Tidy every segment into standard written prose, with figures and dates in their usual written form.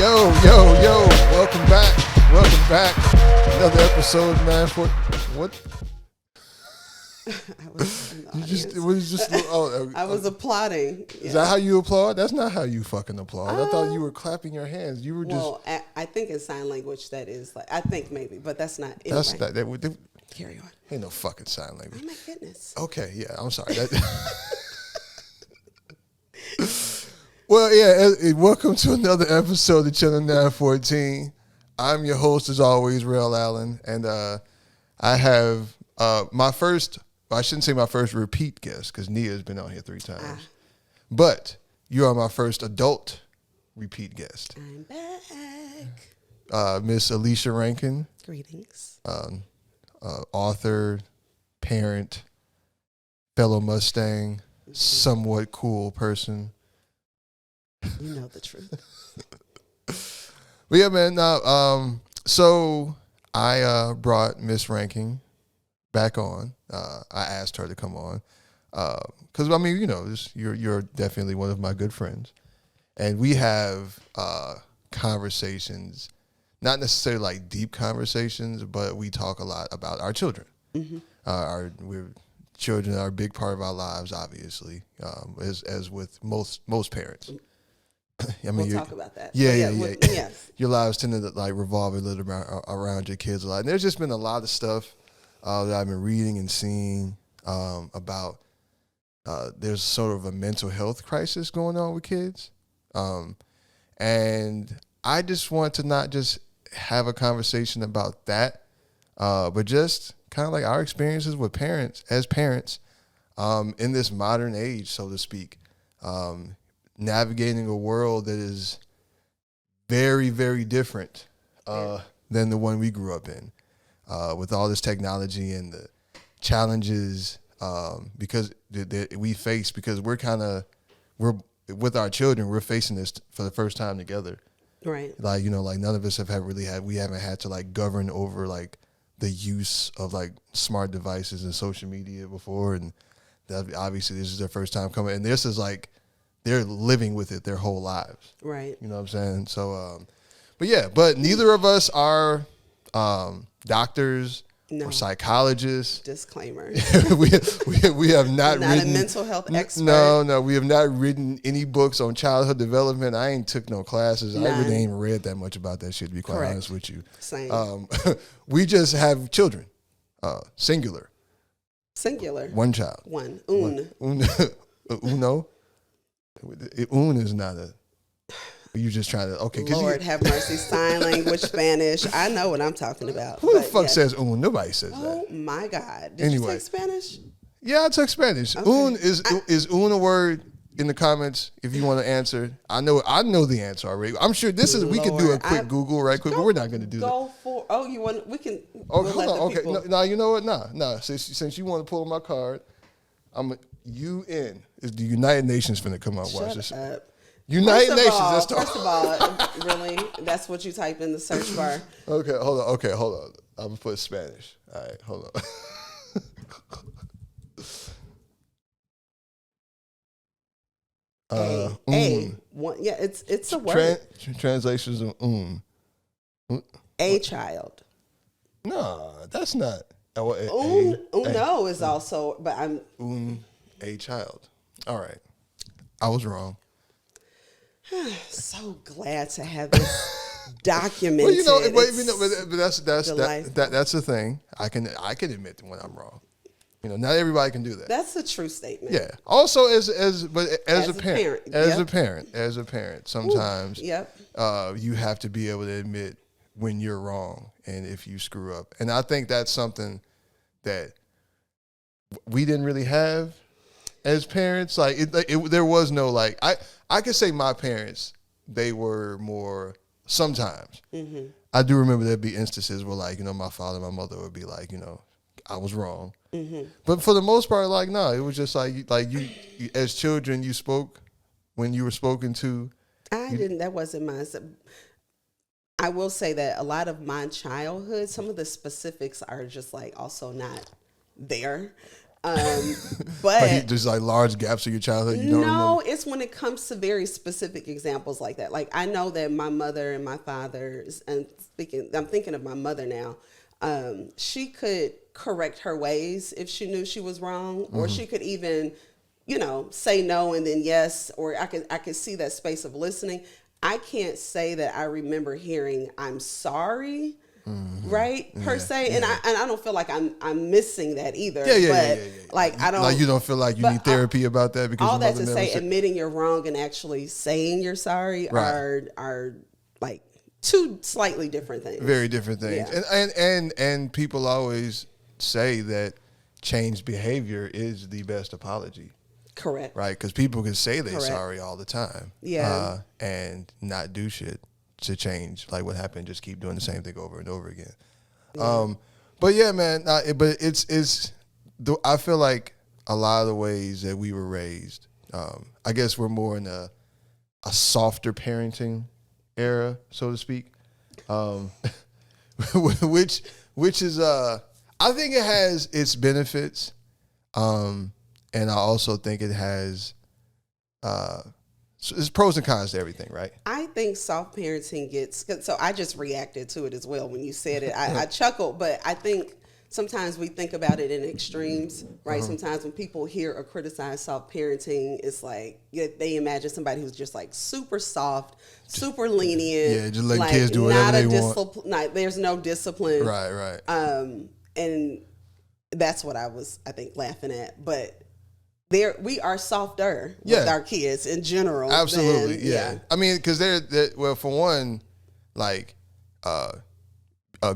Yo, welcome back. Another episode, man. For what? I was applauding. Is that how you applaud? That's not how you fucking applaud. I thought you were clapping your hands. You were I think in sign language that is like, I think maybe, but that's not. Anyway. That's not. Carry on. Ain't no fucking sign language. Oh my goodness. Okay, yeah, I'm sorry. Well, yeah, welcome to another episode of Channel 914. I'm your host, as always, Rail Allen, and I have my first, well, I shouldn't say my first repeat guest, because Nia's been on here 3 times. But you are my first adult repeat guest. I'm back. Miss Alicia Rankin. Greetings. Author, parent, fellow Mustang, somewhat cool person. You know the truth. But yeah, man. Now, so I brought Miss Rankin back on. I asked her to come on because I mean, you know, you're definitely one of my good friends, and we have conversations, not necessarily like deep conversations, but we talk a lot about our children. Mm-hmm. Our children are a big part of our lives, obviously, as with most parents. I mean, we'll talk about that. Yeah. Yes. Your lives tend to like revolve a little around your kids a lot. And there's just been a lot of stuff that I've been reading and seeing about. There's sort of a mental health crisis going on with kids, and I just want to not just have a conversation about that, but just kind of like our experiences with parents in this modern age, so to speak. Navigating a world that is very, very different than the one we grew up in, with all this technology and the challenges because we face, because we're with our children, we're facing this for the first time together. Right. Like, you know, like none of us we haven't had to like govern over like the use of like smart devices and social media before, and that obviously this is their first time coming, and this is like. They're living with it their whole lives. Right. You know what I'm saying? So, but neither of us are doctors or psychologists. Disclaimer. we have not not written. a mental health expert. No, we have not written any books on childhood development. I ain't took no classes. None. I really ain't read that much about that shit, to be quite Correct. honest with you. Same. We just have children. Singular. One child. One. Uno. Un is not a. You just trying to Lord have mercy. Sign language, Spanish. I know what I'm talking about. Who the fuck says un? Nobody says that. Oh my God! Did you take Spanish? Yeah, I took Spanish. Okay. Un is un a word? In the comments, if you want to answer, I know the answer already. I'm sure this is. We can do a quick Google right quick, but we're not going to do that. Go for. Oh, you want? We can. Oh, hold on. Okay. No, you know what? Nah. Since you want to pull my card, UN is the United Nations finna come out. Watch this. Up. United Nations. First of all, really, that's what you type in the search bar. Okay, hold on. I'm gonna put Spanish. All right, hold on. Yeah, it's a word. Translations of A child. No, that's not. Uno is also, but I'm a child. All right, I was wrong. So glad to have this documented. Well, but that's the thing. I can admit when I'm wrong. You know, not everybody can do that. That's a true statement. Yeah. Also, as a parent, sometimes you have to be able to admit when you're wrong and if you screw up. And I think that's something that we didn't really have as parents. Like there was no like I could say my parents, they were more sometimes. Mm-hmm. I do remember there'd be instances where like, you know, my father and my mother would be like, you know, I was wrong. Mm-hmm. But for the most part, like, no, it was just like you as children, you spoke when you were spoken to. That wasn't mine. I will say that a lot of my childhood, some of the specifics are just like also not there. But like just like large gaps of your childhood you don't remember? it's when it comes to very specific examples like that. Like I know that my mother and my father, and I'm thinking of my mother now. She could correct her ways if she knew she was wrong, or she could even, say no and then yes, or I could see that space of listening. I can't say that I remember hearing "I'm sorry." Right, per se, and I don't feel like I'm missing that either. Like I don't, like you don't feel like you need therapy about that, because all that to say, admitting you're wrong and actually saying you're sorry are like two slightly different things. Very different things, and people always say that changed behavior is the best apology. Correct. Right, because people can say they're sorry all the time, and not do shit to change, like what happened, just keep doing the same thing over and over again. But yeah, man, but it's I feel like a lot of the ways that we were raised, I guess we're more in a softer parenting era, so to speak, which is I think it has its benefits, and I also think it has so there's pros and cons to everything, right? I think soft parenting so I just reacted to it as well when you said it. I chuckled, but I think sometimes we think about it in extremes, right? Sometimes when people hear or criticize soft parenting, it's like they imagine somebody who's just like super soft, super lenient. Yeah, just let kids do whatever they want. There's no discipline. Right. And that's what I was, I think, laughing at. But we are softer with our kids in general. Absolutely, yeah. I mean, because well, for one, like,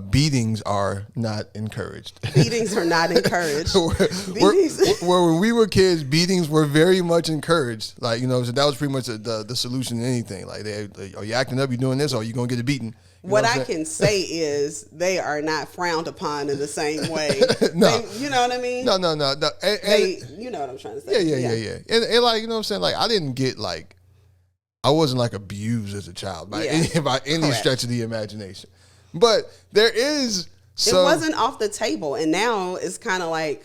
beatings are not encouraged. Beatings are not encouraged. where when we were kids, beatings were very much encouraged. Like, so that was pretty much the solution to anything. Like, are you acting up? You doing this? Or are you gonna get a beating? What I can say is they are not frowned upon in the same way. No. You know what I mean? No. You know what I'm trying to say. Yeah. And like, you know what I'm saying? Like, I didn't get like, I wasn't like abused as a child by any stretch of the imagination. But there is some. It wasn't off the table, and now it's kind of like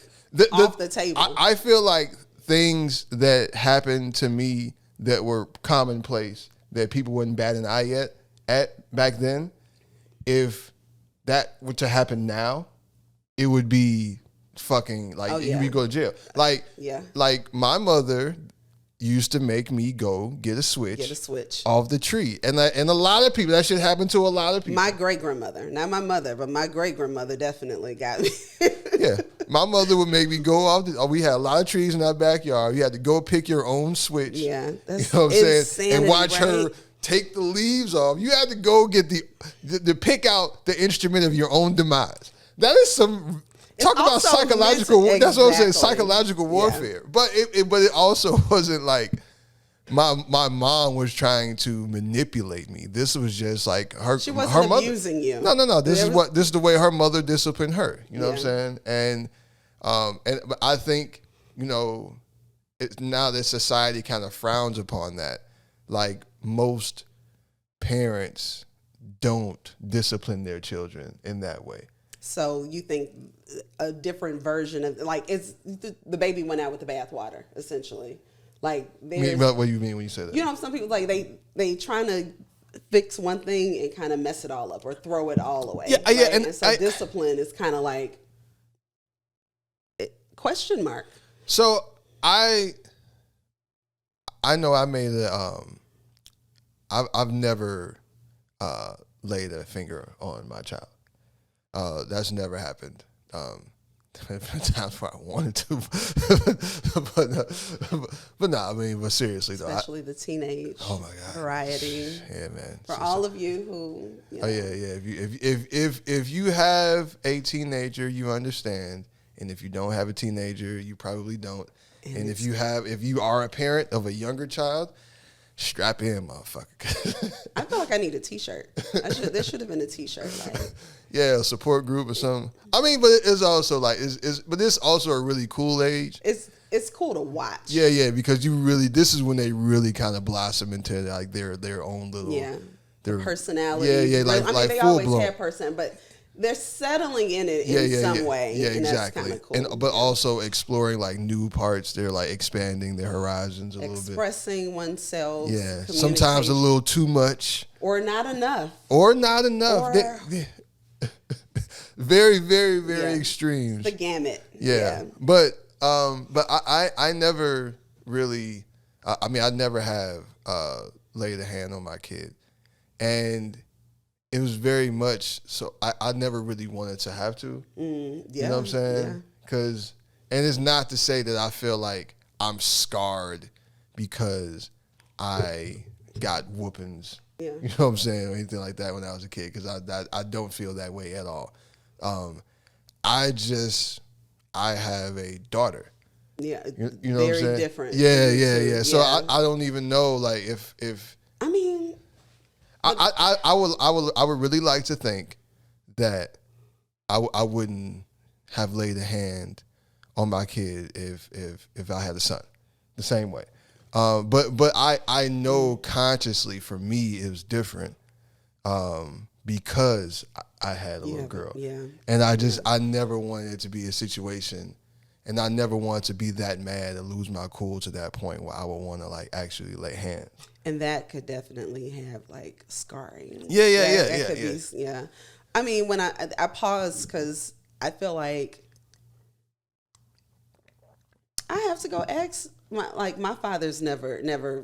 off the table. I feel like things that happened to me that were commonplace that people wouldn't bat an eye at back then, if that were to happen now, it would be fucking like you'd go to jail. Like my mother used to make me go get a switch off the tree, and a lot of people, that shit happened to a lot of people. My great grandmother, not my mother, but my great grandmother definitely got me. Yeah, my mother would make me go off. We had a lot of trees in our backyard. You had to go pick your own switch. Yeah, that's you know what I'm insanity, saying, and watch her take the leaves off. You had to go get the pick out the instrument of your own demise. That is some talk about psychological. That's what I'm saying, psychological warfare. But it also wasn't like my mom was trying to manipulate me. This was just like her. She wasn't her mother, abusing you. No. This is the way her mother disciplined her. You know what I'm saying? And but I think now that society kind of frowns upon that, like most parents don't discipline their children in that way. So you think a different version of, like, it's the baby went out with the bathwater, essentially. Like, what do you mean when you say that? Some people, like, they trying to fix one thing and kind of mess it all up or throw it all away. Yeah, right? And so discipline is kind of like question mark. So I know I made I've never laid a finger on my child. That's never happened. Times where I wanted to, but no. I mean, but seriously, especially the teenage. Oh my God, variety. Yeah, man. For all of you who. Oh yeah. If you have a teenager, you understand, and if you don't have a teenager, you probably don't. And if you are a parent of a younger child, strap in, motherfucker. I feel like I need a T-shirt. There should have been a T-shirt. Like. Yeah, a support group or something. I mean, but it's also like but it's also a really cool age. It's cool to watch. Yeah, because this is when they really kind of blossom into like their own little their personality. Yeah, like they full always blown. had person, but they're settling in it in some way. Yeah, and exactly. That's kind of cool. But also exploring like new parts. They're like expanding their horizons a little bit. Expressing oneself. Yeah. Sometimes a little too much. Or not enough. Or not enough. Very, very, very extremes. The gamut. Yeah. But I never really, I never have laid a hand on my kid. And it was very much so I never really wanted to have to. You know what I'm saying? Because, and it's not to say that I feel like I'm scarred because I got whoopings. You know what I'm saying? Or anything like that when I was a kid, because I don't feel that way at all. I have a daughter. Yeah, you know what I'm saying? Very different. Yeah. So I don't even know, like, if I mean, I would really like to think that I wouldn't have laid a hand on my kid if I had a son, the same way. But I know consciously for me it was different because I had a little girl. Yeah. And I never wanted it to be a situation, and I never wanted to be that mad and lose my cool to that point where I would want to like actually lay hands. And that could definitely have like scarring. Yeah. I mean, when I pause because I feel like I have to go ask my father's never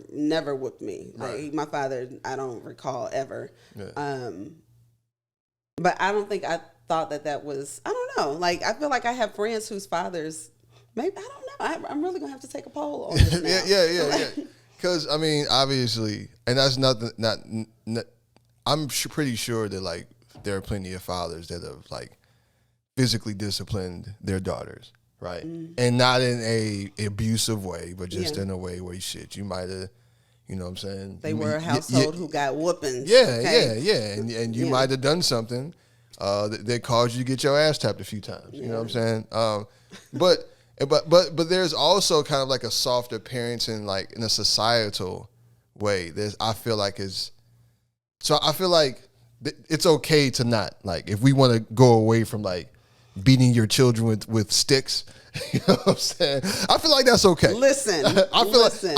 whooped me. Right. Like my father, I don't recall ever. Yeah. But I don't think I thought that was, I don't know. Like I feel like I have friends whose fathers, maybe, I don't know. I'm really gonna have to take a poll on this now. Yeah. Because I mean, obviously, and that's nothing. I'm pretty sure that like there are plenty of fathers that have like physically disciplined their daughters, right? And not in a abusive way, but just in a way where you might have, you know what I'm saying? They were a household who got whoopings. Yeah. And you might have done something that caused you to get your ass tapped a few times. You know what I'm saying? But there's also kind of like a softer parenting, like in a societal way. I feel like it's okay to not, like, if we want to go away from like beating your children with sticks. You know what I'm saying? I feel like that's okay. Listen, I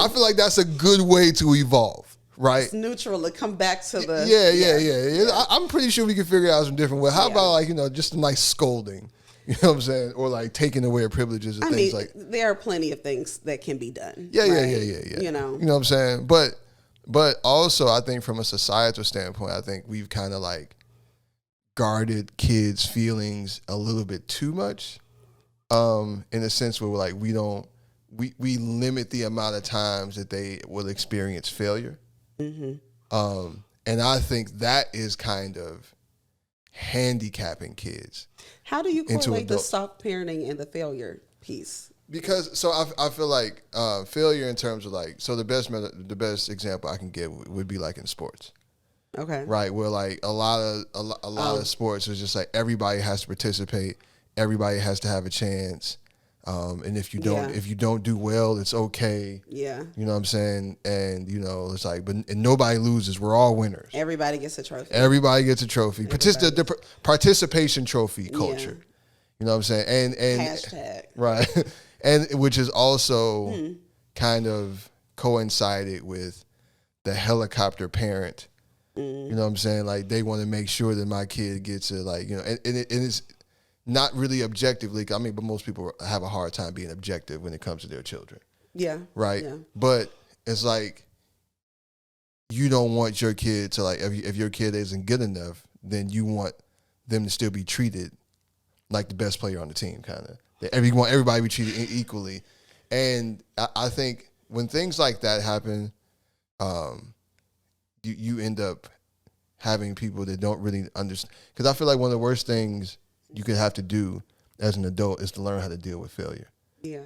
feel like that's a good way to evolve, right? It's neutral to come back to the I'm pretty sure we can figure out some different way. How about like, just a nice scolding? You know what I'm saying? Or like taking away privileges and things like. There are plenty of things that can be done. Yeah. You know what I'm saying? But also I think from a societal standpoint, I think we've kind of like guarded kids' feelings a little bit too much. In a sense where we're like we limit the amount of times that they will experience failure. And I think that is kind of handicapping kids. How do you correlate the soft parenting and the failure piece? Because I feel like failure in terms of like, so the best example I can give would be like in sports. Okay. Right, where like a lot of sports is just like everybody has to participate. Everybody has to have a chance, and if you don't do well, it's okay. Yeah, you know what I'm saying, and it's like, and nobody loses. We're all winners. Everybody gets a trophy. The participation trophy culture. You know what I'm saying, and hashtag right, and which is also kind of coincided with the helicopter parent. You know what I'm saying, like they want to make sure that my kid gets a and it's not really objectively. But most people have a hard time being objective when it comes to their children. Yeah. Right. Yeah. But it's like you don't want your kid to like if your kid isn't good enough, then you want them to still be treated like the best player on the team, kind of. Everybody be treated equally, and I think when things like that happen, you end up having people that don't really understand. Because I feel like one of the worst things you could have to do as an adult is to learn how to deal with failure. Yeah.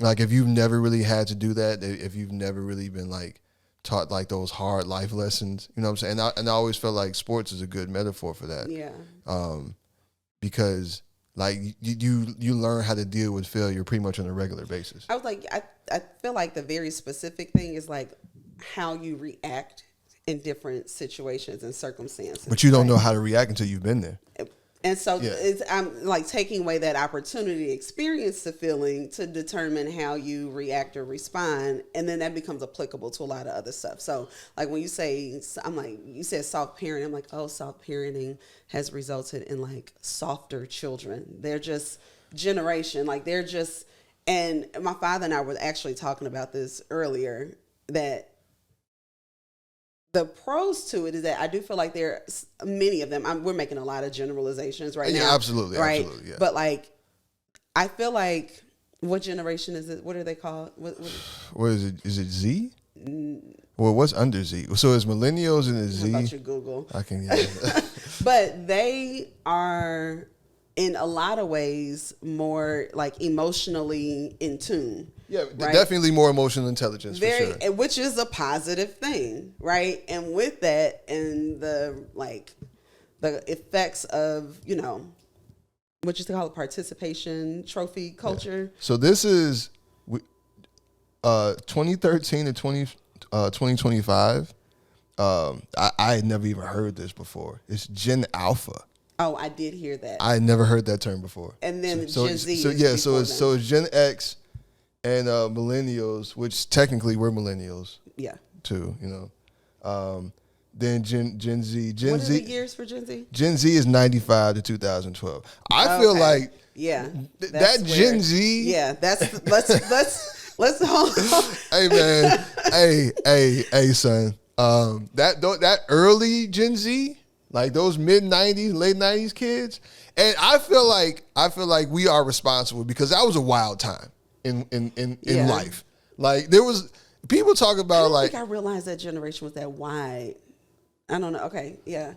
Like if you've never really had to do that, if you've never really been like taught like those hard life lessons, you know what I'm saying? And I always felt like sports is a good metaphor for that. Yeah. Because like you learn how to deal with failure pretty much on a regular basis. I was like, I feel like the very specific thing is like how you react in different situations and circumstances. But you don't know how to react until you've been there. And so I'm like taking away that opportunity to experience the feeling to determine how you react or respond. And then that becomes applicable to a lot of other stuff. So like when you say, I'm like, you said soft parenting, I'm like, oh, soft parenting has resulted in like softer children. They're just generation. Like they're just, and my father and I were actually talking about this earlier, that the pros to it is that I do feel like there are many of them. We're making a lot of generalizations right now. Yeah, absolutely. Right. Absolutely, yeah. But like, I feel like, what generation is it? What are they called? What is it? Is it Z? Well, what's under Z? So it's millennials and it's Z. How about your Google? I can. Yeah. But they are, in a lot of ways, more like emotionally in tune. Yeah, right? Definitely more emotional intelligence, for sure. Which is a positive thing, right? And with that, and the effects of, you know, what you call it, participation trophy culture. Yeah. So this is 2013 to 2025. I had never even heard this before. It's Gen Alpha. Oh, I did hear that. I had never heard that term before. And then so Gen Z. So it's Gen X and millennials, which technically we're millennials. Yeah. Too, you know. Then Gen Z. What are the years for Gen Z? Gen Z is 95 to 2012. I feel like that Gen Z. Yeah, let's hold on. Hey man, hey son. That early Gen Z, like those mid 90s, late 90s kids, and I feel like we are responsible because that was a wild time in life. Like there was people talk about I think I realized that generation was that wide. I don't know. Okay, yeah.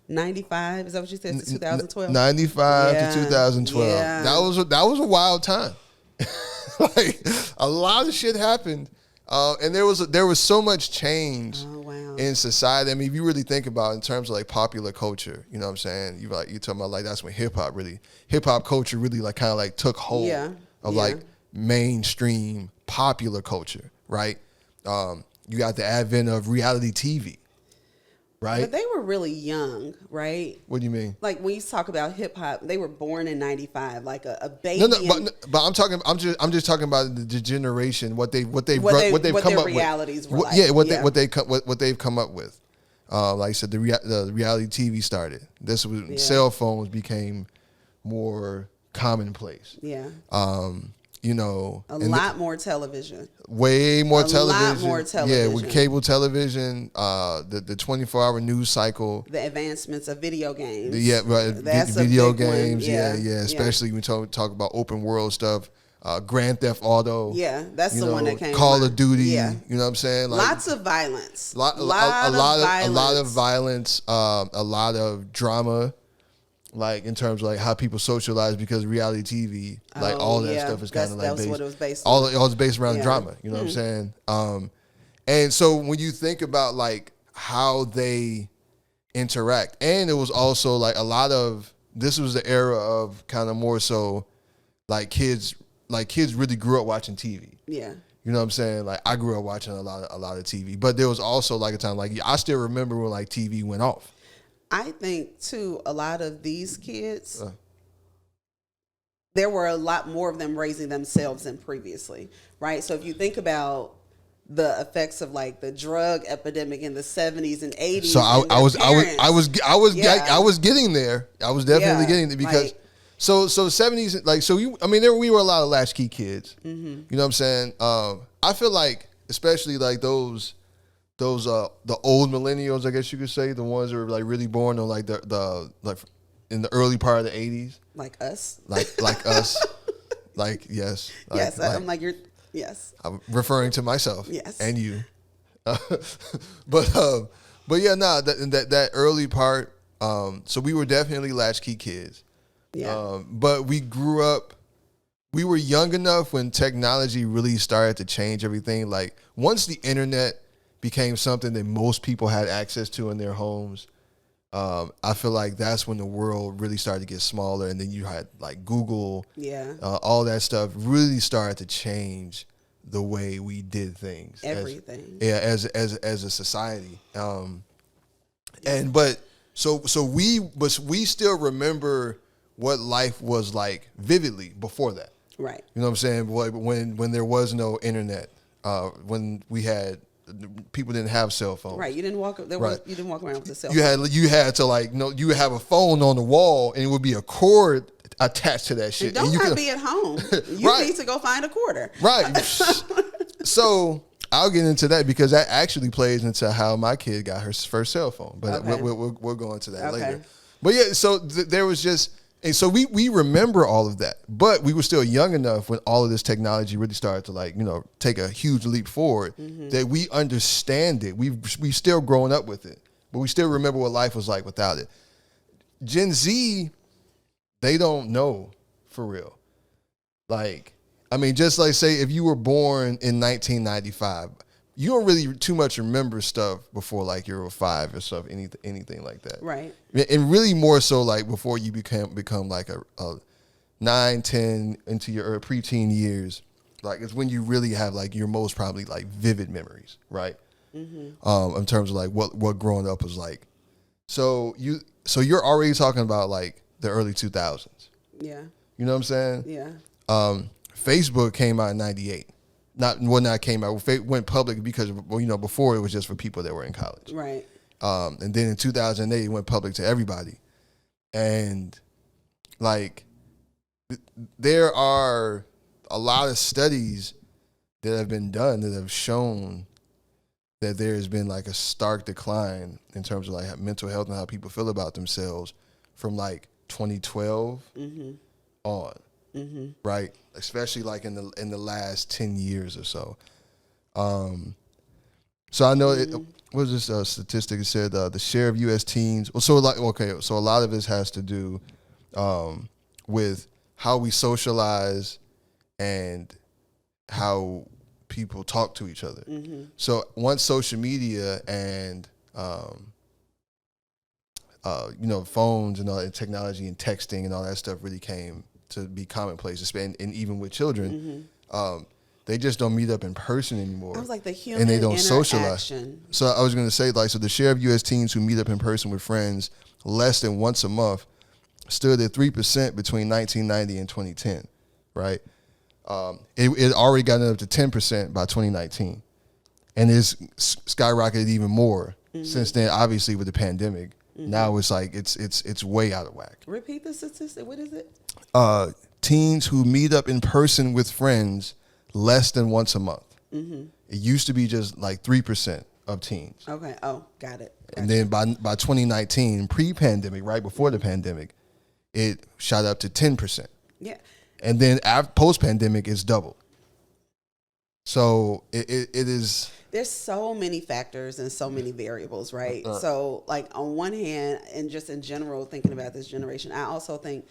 95, is that what you said? 2012? 95 to 2012. Yeah. That was a wild time. Like a lot of shit happened. And there was so much change in society. I mean, if you really think about it in terms of like popular culture, you know what I'm saying? You talking about like that's when hip hop culture really like kind of like took hold of like mainstream popular culture, right? You got the advent of reality TV, right? But they were really young, right? What do you mean? Like when you talk about hip hop, they were born in '95, like a baby. But I'm just talking about the generation, what they've come up realities with. Were like. What they've come up with. Like I said, the reality TV started. This was cell phones became more commonplace. Yeah. You know, a lot more television. Way more television. A lot more television. Yeah, with cable television, the 24-hour news cycle. The advancements of video games. Yeah, right. That's video a big games. One. Yeah. Especially when we talk about open world stuff. Grand Theft Auto. Yeah, that's the one that came. Call of Duty. Yeah. You know what I'm saying? Like, lots of violence. A lot of violence. A lot of drama. Like in terms of like how people socialize because reality TV, like all that stuff is kind of like based. What it was based on. All is based around drama. You know what I'm saying? And so when you think about like how they interact, and it was also like a lot of this was the era of kind of more so like kids really grew up watching TV. Yeah. You know what I'm saying? Like I grew up watching a lot of TV, but there was also like a time like I still remember when like TV went off. I think, too, a lot of these kids, there were a lot more of them raising themselves than previously, right? So if you think about the effects of like the drug epidemic in the 70s and 80s, so I was getting there. I was definitely getting there because like, so 70s like we were a lot of latchkey kids. Mm-hmm. You know what I'm saying? I feel like especially like those the old millennials, I guess you could say, the ones that were like really born on like the like in the early part of the 80s, like us, like us, like yes, yes. I'm like you're yes. I'm referring to myself, yes, and you, but yeah, that early part. So we were definitely latchkey kids, but we grew up. We were young enough when technology really started to change everything. Like once the internet became something that most people had access to in their homes, I feel like that's when the world really started to get smaller, and then you had like Google, all that stuff really started to change the way we did things. Everything. As a society. But So we still remember what life was like vividly before that. Right. You know what I'm saying? When there was no internet, when people didn't have cell phones. Right. You didn't walk. You didn't walk around with a cell phone. You had to you would have a phone on the wall, and it would be a cord attached to that shit. And don't be at home. You need to go find a quarter. Right. So I'll get into that because that actually plays into how my kid got her first cell phone. But we'll go into that later. But yeah, so there was just. And so we remember all of that, but we were still young enough when all of this technology really started to take a huge leap forward that we understand it. We still growing up with it, but we still remember what life was like without it. Gen Z, they don't know for real. Just like say if you were born in 1995, you don't really too much remember stuff before you were 5 or stuff, anything like that. Right. And really more so before you become like a 9, 10 into your preteen years. It's when you really have your most probably vivid memories, right? Mm-hmm. In terms of what growing up was like. So you're already talking about the early 2000s. Yeah. You know what I'm saying? Yeah. Facebook came out in 98. Not came out. Went public because before it was just for people that were in college. Right. And then in 2008 it went public to everybody, and there are a lot of studies that have been done that have shown that there has been a stark decline in terms of mental health and how people feel about themselves from 2012 on. Mm-hmm. Right, especially in the last 10 years or so. So I know what was this statistic? It said the share of U.S. teens. Well, so a lot of this has to do with how we socialize and how people talk to each other. Mm-hmm. So once social media and phones and all that technology and texting and all that stuff really came to be commonplace, and even with children, they just don't meet up in person anymore. I was the human and they don't socialize. So I was going to say, so the share of U.S. teens who meet up in person with friends less than once a month stood at 3% between 1990 and 2010, right? It already got up to 10% by 2019, and it's skyrocketed even more since then. Obviously, with the pandemic, now it's it's way out of whack. Repeat the statistic. What is it? Teens who meet up in person with friends less than once a month. Mm-hmm. It used to be just 3% of teens. Okay. Oh, got it. And then by 2019, pre-pandemic, right before the pandemic, it shot up to 10%. Yeah. And then post-pandemic, it's doubled. So it is. There's so many factors and so many variables, right? So on one hand, and just in general, thinking about this generation, I also think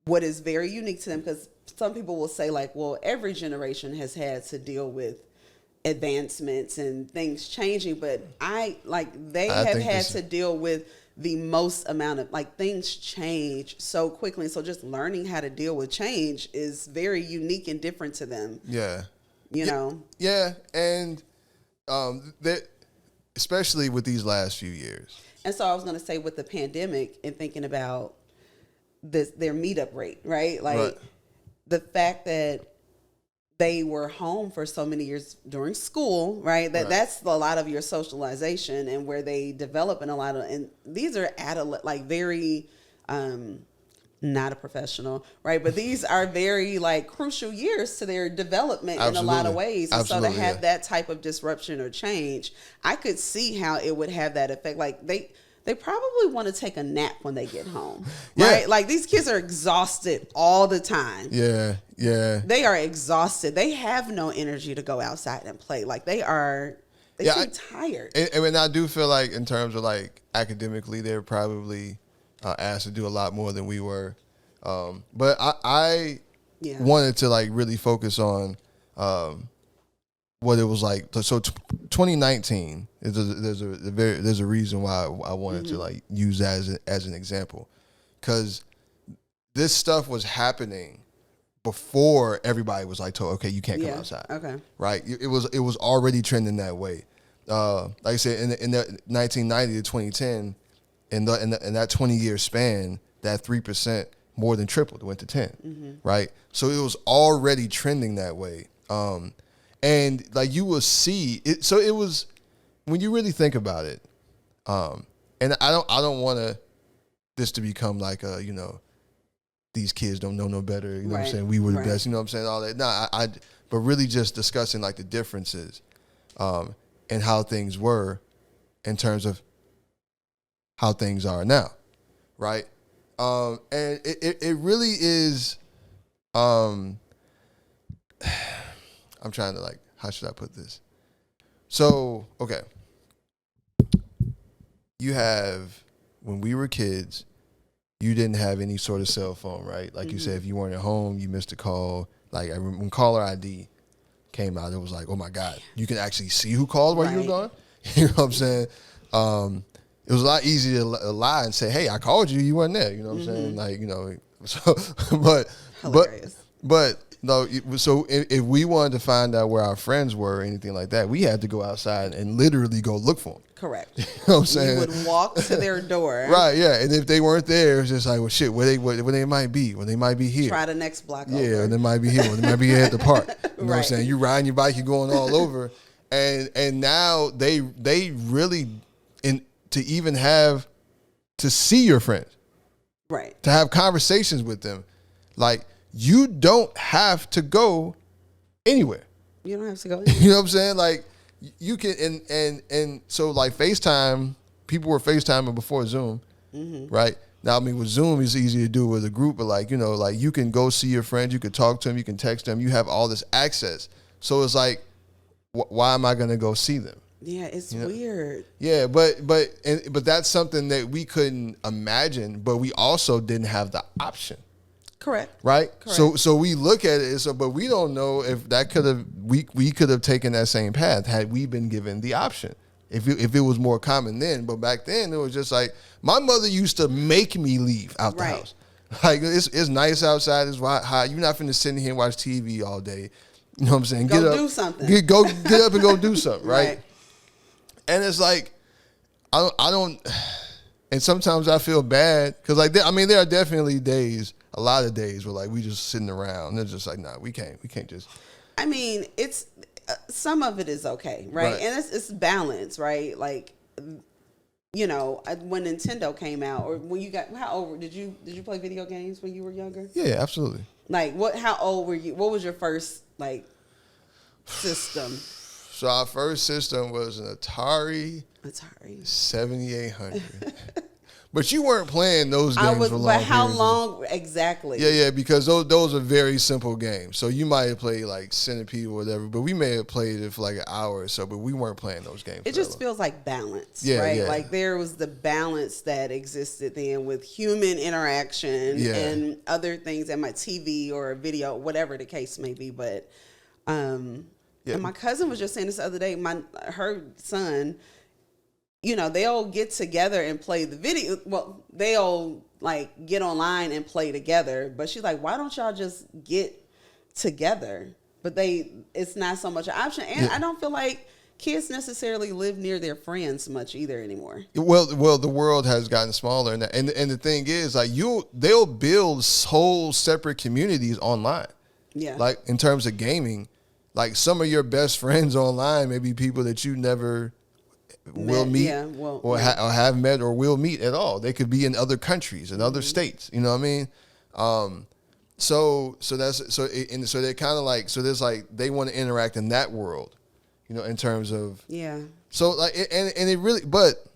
what is very unique to them, because some people will say well, every generation has had to deal with advancements and things changing, but they have had to deal with the most amount of things change so quickly. So just learning how to deal with change is very unique and different to them. Yeah. You know? Yeah. And that, especially with these last few years. And so I was going to say with the pandemic and thinking about their meetup rate, right? The fact that they were home for so many years during school, right? That's a lot of your socialization and where they develop in a lot of, and these are very, not a professional, right? But these are very crucial years to their development in a lot of ways. And so to have that type of disruption or change, I could see how it would have that effect. They probably want to take a nap when they get home, right? Yeah. These kids are exhausted all the time. Yeah, yeah. They are exhausted. They have no energy to go outside and play. They seem tired. And I do feel in terms of academically, they're probably asked to do a lot more than we were. But I wanted to really focus on what it was like. So 2019 there's a reason why I wanted to use that as an example, because this stuff was happening before everybody was told, okay, you can't come outside. Okay. Right. It was already trending that way. Like I said, in the 1990 to 2010, in that 20-year span, that 3% more than tripled, went to 10, right? So it was already trending that way. And like you will see it. So it was, when you really think about it, and I don't want this to become like a, these kids don't know no better. You know what I'm saying? We were the best. You know what I'm saying? All that. No, but really just discussing like the differences, and how things were in terms of how things are now, right? And it really is. I'm trying to like, how should I put this? So, okay. You have, when we were kids, you didn't have any sort of cell phone, right? Like you said, if you weren't at home, you missed a call. Like I remember when caller ID came out, it was like, oh my God, you can actually see who called while you were gone. You know what I'm saying? It was a lot easier to lie and say, hey, I called you, you weren't there. You know what I'm saying? Like, so, but no, so if we wanted to find out where our friends were or anything like that, we had to go outside and literally go look for them. Correct. You know what I'm saying? You would walk to their door. Right, yeah. And if they weren't there, it's just like, well, shit, where they might be. Well, they might be here. Try the next block over. Yeah, they might be here. Well, they might be here at the park. You know what I'm saying? You riding your bike, you're going all over. And now they really, to even have to see your friends. Right. To have conversations with them. Like, you don't have to go anywhere. You don't have to go anywhere. You know what I'm saying? Like, you can, and so like FaceTime, people were FaceTiming before Zoom, right? Now, I mean, with Zoom, it's easy to do with a group, but like, like you can go see your friends, you can talk to them, you can text them, you have all this access. So it's like, why am I going to go see them? Yeah, it's weird. Yeah, but that's something that we couldn't imagine, but we also didn't have the option. Correct. Right. Correct. So we look at it. But we don't know if that we could have taken that same path had we been given the option. If it was more common then, but back then it was just like my mother used to make me leave out the house. Like it's nice outside. It's hot. You're not finna sit in here and watch TV all day. You know what I'm saying? Go do something. Get up and go do something. Right. And it's like I don't. And sometimes I feel bad because there are definitely days. A lot of days where like we just sitting around. They're just like, nah, we can't just. I mean, it's some of it is okay, right? And it's balance, right? Like, when Nintendo came out, or when you got, how old did you play video games when you were younger? Yeah, absolutely. Like, how old were you? What was your first like system? So our first system was an Atari 7800. But you weren't playing those games for long. But how long exactly? Yeah, because those are very simple games. So you might have played like Centipede or whatever, but we may have played it for like an hour or so, but we weren't playing those games. It just feels like balance, right? Yeah. Like there was the balance that existed then with human interaction and other things at my TV or video, whatever the case may be. But and my cousin was just saying this the other day, her son, they'll get together and play the video. Well, they'll like get online and play together. But she's like, why don't y'all just get together? But it's not so much an option. And I don't feel like kids necessarily live near their friends much either anymore. Well, the world has gotten smaller. And the thing is, like, they'll build whole separate communities online. Yeah. Like in terms of gaming, like some of your best friends online may be people that you never will meet or have met or will meet at all. They could be in other countries and other states. You know what I mean? So they're kind of like, so there's like, they want to interact in that world, in terms of, so like, and it really, but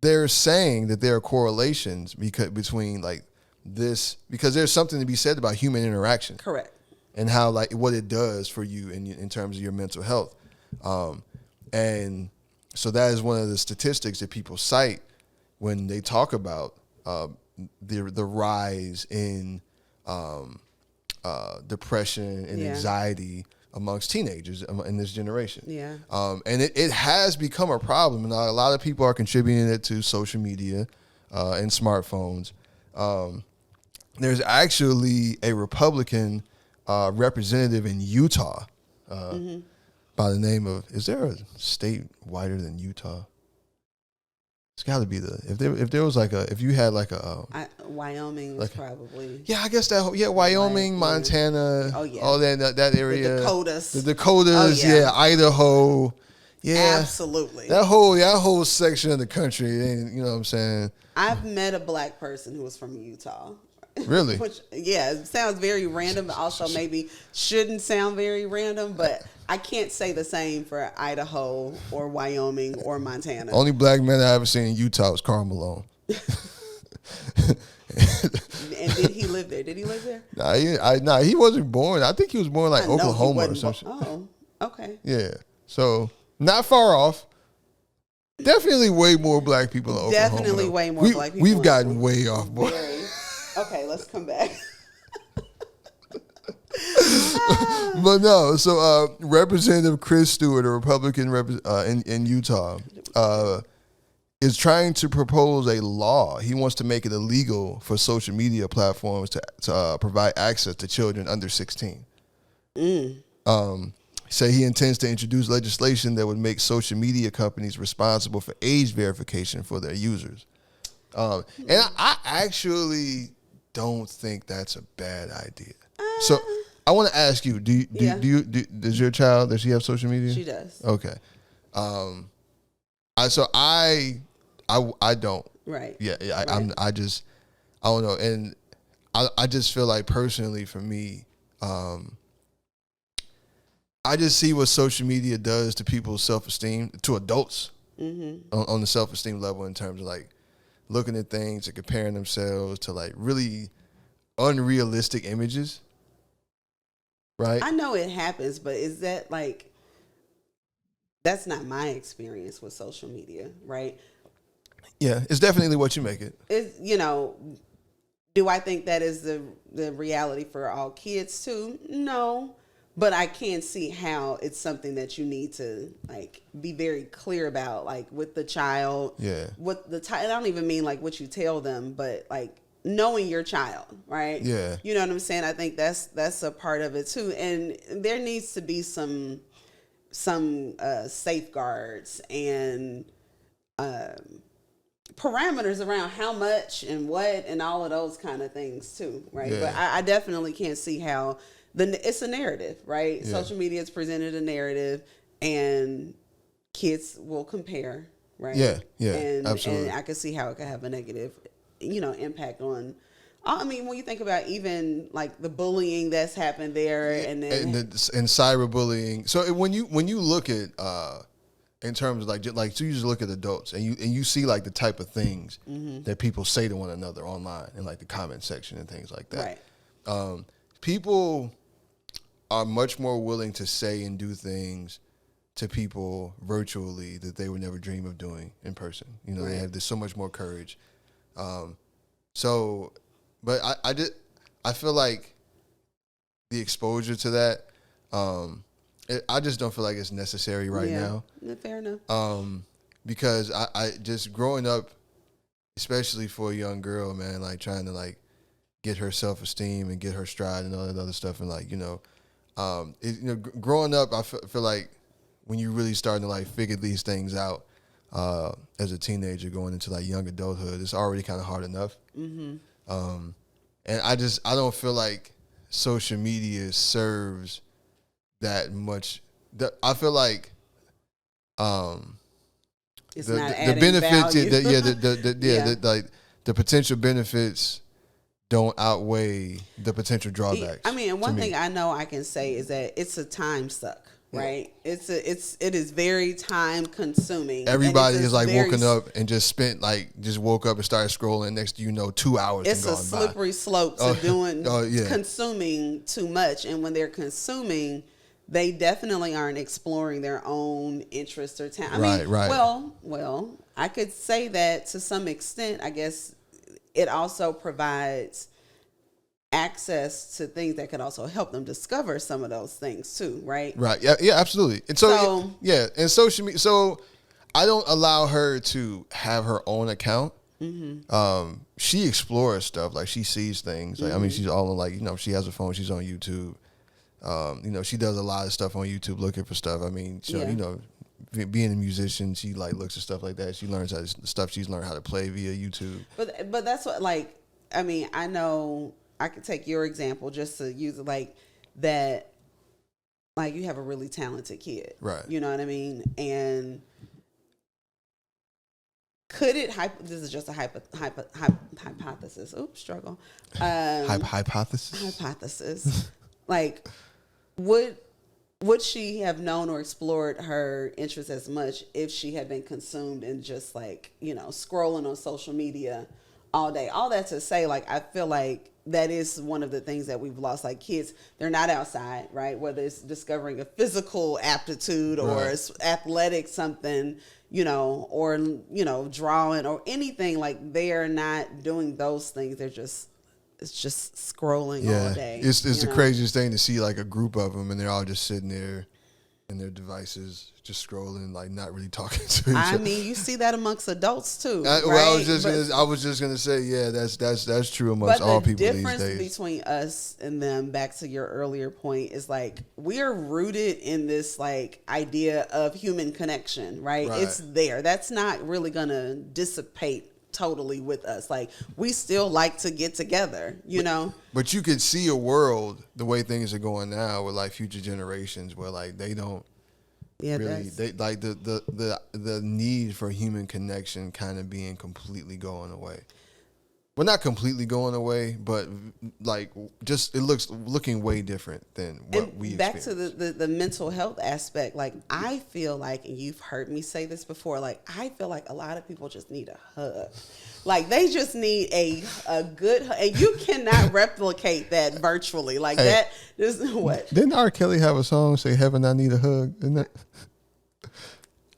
they're saying that there are correlations between like this, because there's something to be said about human interaction. Correct. And how like what it does for you in terms of your mental health. And so that is one of the statistics that people cite when they talk about the rise in depression and anxiety amongst teenagers in this generation. Yeah. And it has become a problem, and a lot of people are contributing it to social media and smartphones. There's actually a Republican representative in Utah by the name of, is there a state wider than Utah? got to be if there was like if you had like Wyoming is probably. Yeah, I guess Wyoming, Montana, all that area. The Dakotas. The Dakotas, Idaho. Yeah. Absolutely. That whole section of the country, you know what I'm saying? I've met a black person who was from Utah. Really? Which, it sounds very random, but also maybe shouldn't sound very random, but I can't say the same for Idaho or Wyoming or Montana. Only black man I ever seen in Utah was Karl Malone. And did he live there? Did he live there? Nah, he wasn't born. I think he was born like Oklahoma or something. Oh, okay. Yeah. So, not far off. Definitely way more black people in Oklahoma. Definitely way more black people. We've gotten way off, boy. Okay, let's come back. But no, so Representative Chris Stewart, a Republican in Utah, is trying to propose a law. He wants to make it illegal for social media platforms to provide access to children under 16. Say he intends to introduce legislation that would make social media companies responsible for age verification for their users. And I actually don't think that's a bad idea. So I want to ask you: does your child, does she have social media? She does. Okay. I don't. Right. Yeah. Right. I don't know, and I just feel like personally for me, I just see what social media does to people's self-esteem, to adults, on the self-esteem level, in terms of like looking at things and comparing themselves to like really unrealistic images. Right? I know it happens, but is that like, that's not my experience with social media, right? Yeah, it's definitely what you make it. It's, do I think that is the reality for all kids too? No. But I can see how it's something that you need to like be very clear about, like with the child. Yeah. What I don't even mean like what you tell them, but like knowing your child, right? Yeah. You know what I'm saying? I think that's a part of it too, and there needs to be some safeguards and parameters around how much and what and all of those kind of things too, right? Yeah. But I definitely can't see how. It's a narrative, right? Yeah. Social media has presented a narrative, and kids will compare, right? Yeah, And absolutely. I can see how it could have a negative, impact on. I mean, when you think about even like the bullying that's happened there, and cyberbullying. So when you look at in terms of so you just look at adults and you see like the type of things that people say to one another online in like the comment section and things like that. Right. People are much more willing to say and do things to people virtually that they would never dream of doing in person. Right. They have this so much more courage. But I feel like the exposure to that, I just don't feel like it's necessary right now. Fair enough. Because I just growing up, especially for a young girl, man, like trying to like get her self-esteem and get her stride and all that other stuff, and like growing up, I feel like when you really starting to like figure these things out as a teenager going into like young adulthood, it's already kind of hard enough. And I don't feel like social media serves that much. I feel like it's the not adding benefits, value. the potential benefits don't outweigh the potential drawbacks. I mean, and one thing I know I can say is that it's a time suck, right? Yeah. It is very time consuming. Everybody is like woken up and just woke up and started scrolling. Next, 2 hours. It's a slippery slope to consuming too much, and when they're consuming, they definitely aren't exploring their own interests or talent. Right. Well, I could say that to some extent. I guess it also provides access to things that could also help them discover some of those things too, right? Right. Yeah, absolutely. And and social media. So I don't allow her to have her own account. She explores stuff, like she sees things. Like I mean, she's all like she has a phone. She's on YouTube. She does a lot of stuff on YouTube looking for stuff. I mean, being a musician, she like looks at stuff like that. She learns stuff she's learned how to play via YouTube. But that's what, like, I mean, I know I could take your example just to use it like that. Like, you have a really talented kid, right? You know what I mean? And could it? This is just a hypothesis. Oops, struggle. Hypothesis. Hypothesis. Like, would she have known or explored her interests as much if she had been consumed in just like, you know, scrolling on social media all day? All that to say, like, I feel like that is one of the things that we've lost. Like, kids, they're not outside, right? Whether it's discovering a physical aptitude or right. Athletic something, you know, or, you know, drawing or anything, like, they are not doing those things. They're just, it's just scrolling all day. It's the craziest thing to see, like, a group of them and they're all just sitting there in their devices, just scrolling, like not really talking to each other. I mean, you see that amongst adults too. Right? I was just gonna say, yeah, that's true amongst all people these days. But the difference between us and them, back to your earlier point, is like we are rooted in this like idea of human connection, right? It's there. That's not really gonna dissipate totally with us. Like, we still like to get together, you know. But you could see a world the way things are going now with like future generations where like they don't really they like the need for human connection kind of being completely going away. Well, not completely going away, but like just looking way different than what we back experienced. to the mental health aspect. Like, I feel like, and you've heard me say this before, like, I feel like a lot of people just need a hug. Like, they just need a good hug. And you cannot replicate that virtually. Like, that is what? Didn't R. Kelly have a song say, "Heaven, I Need a Hug"? Isn't that?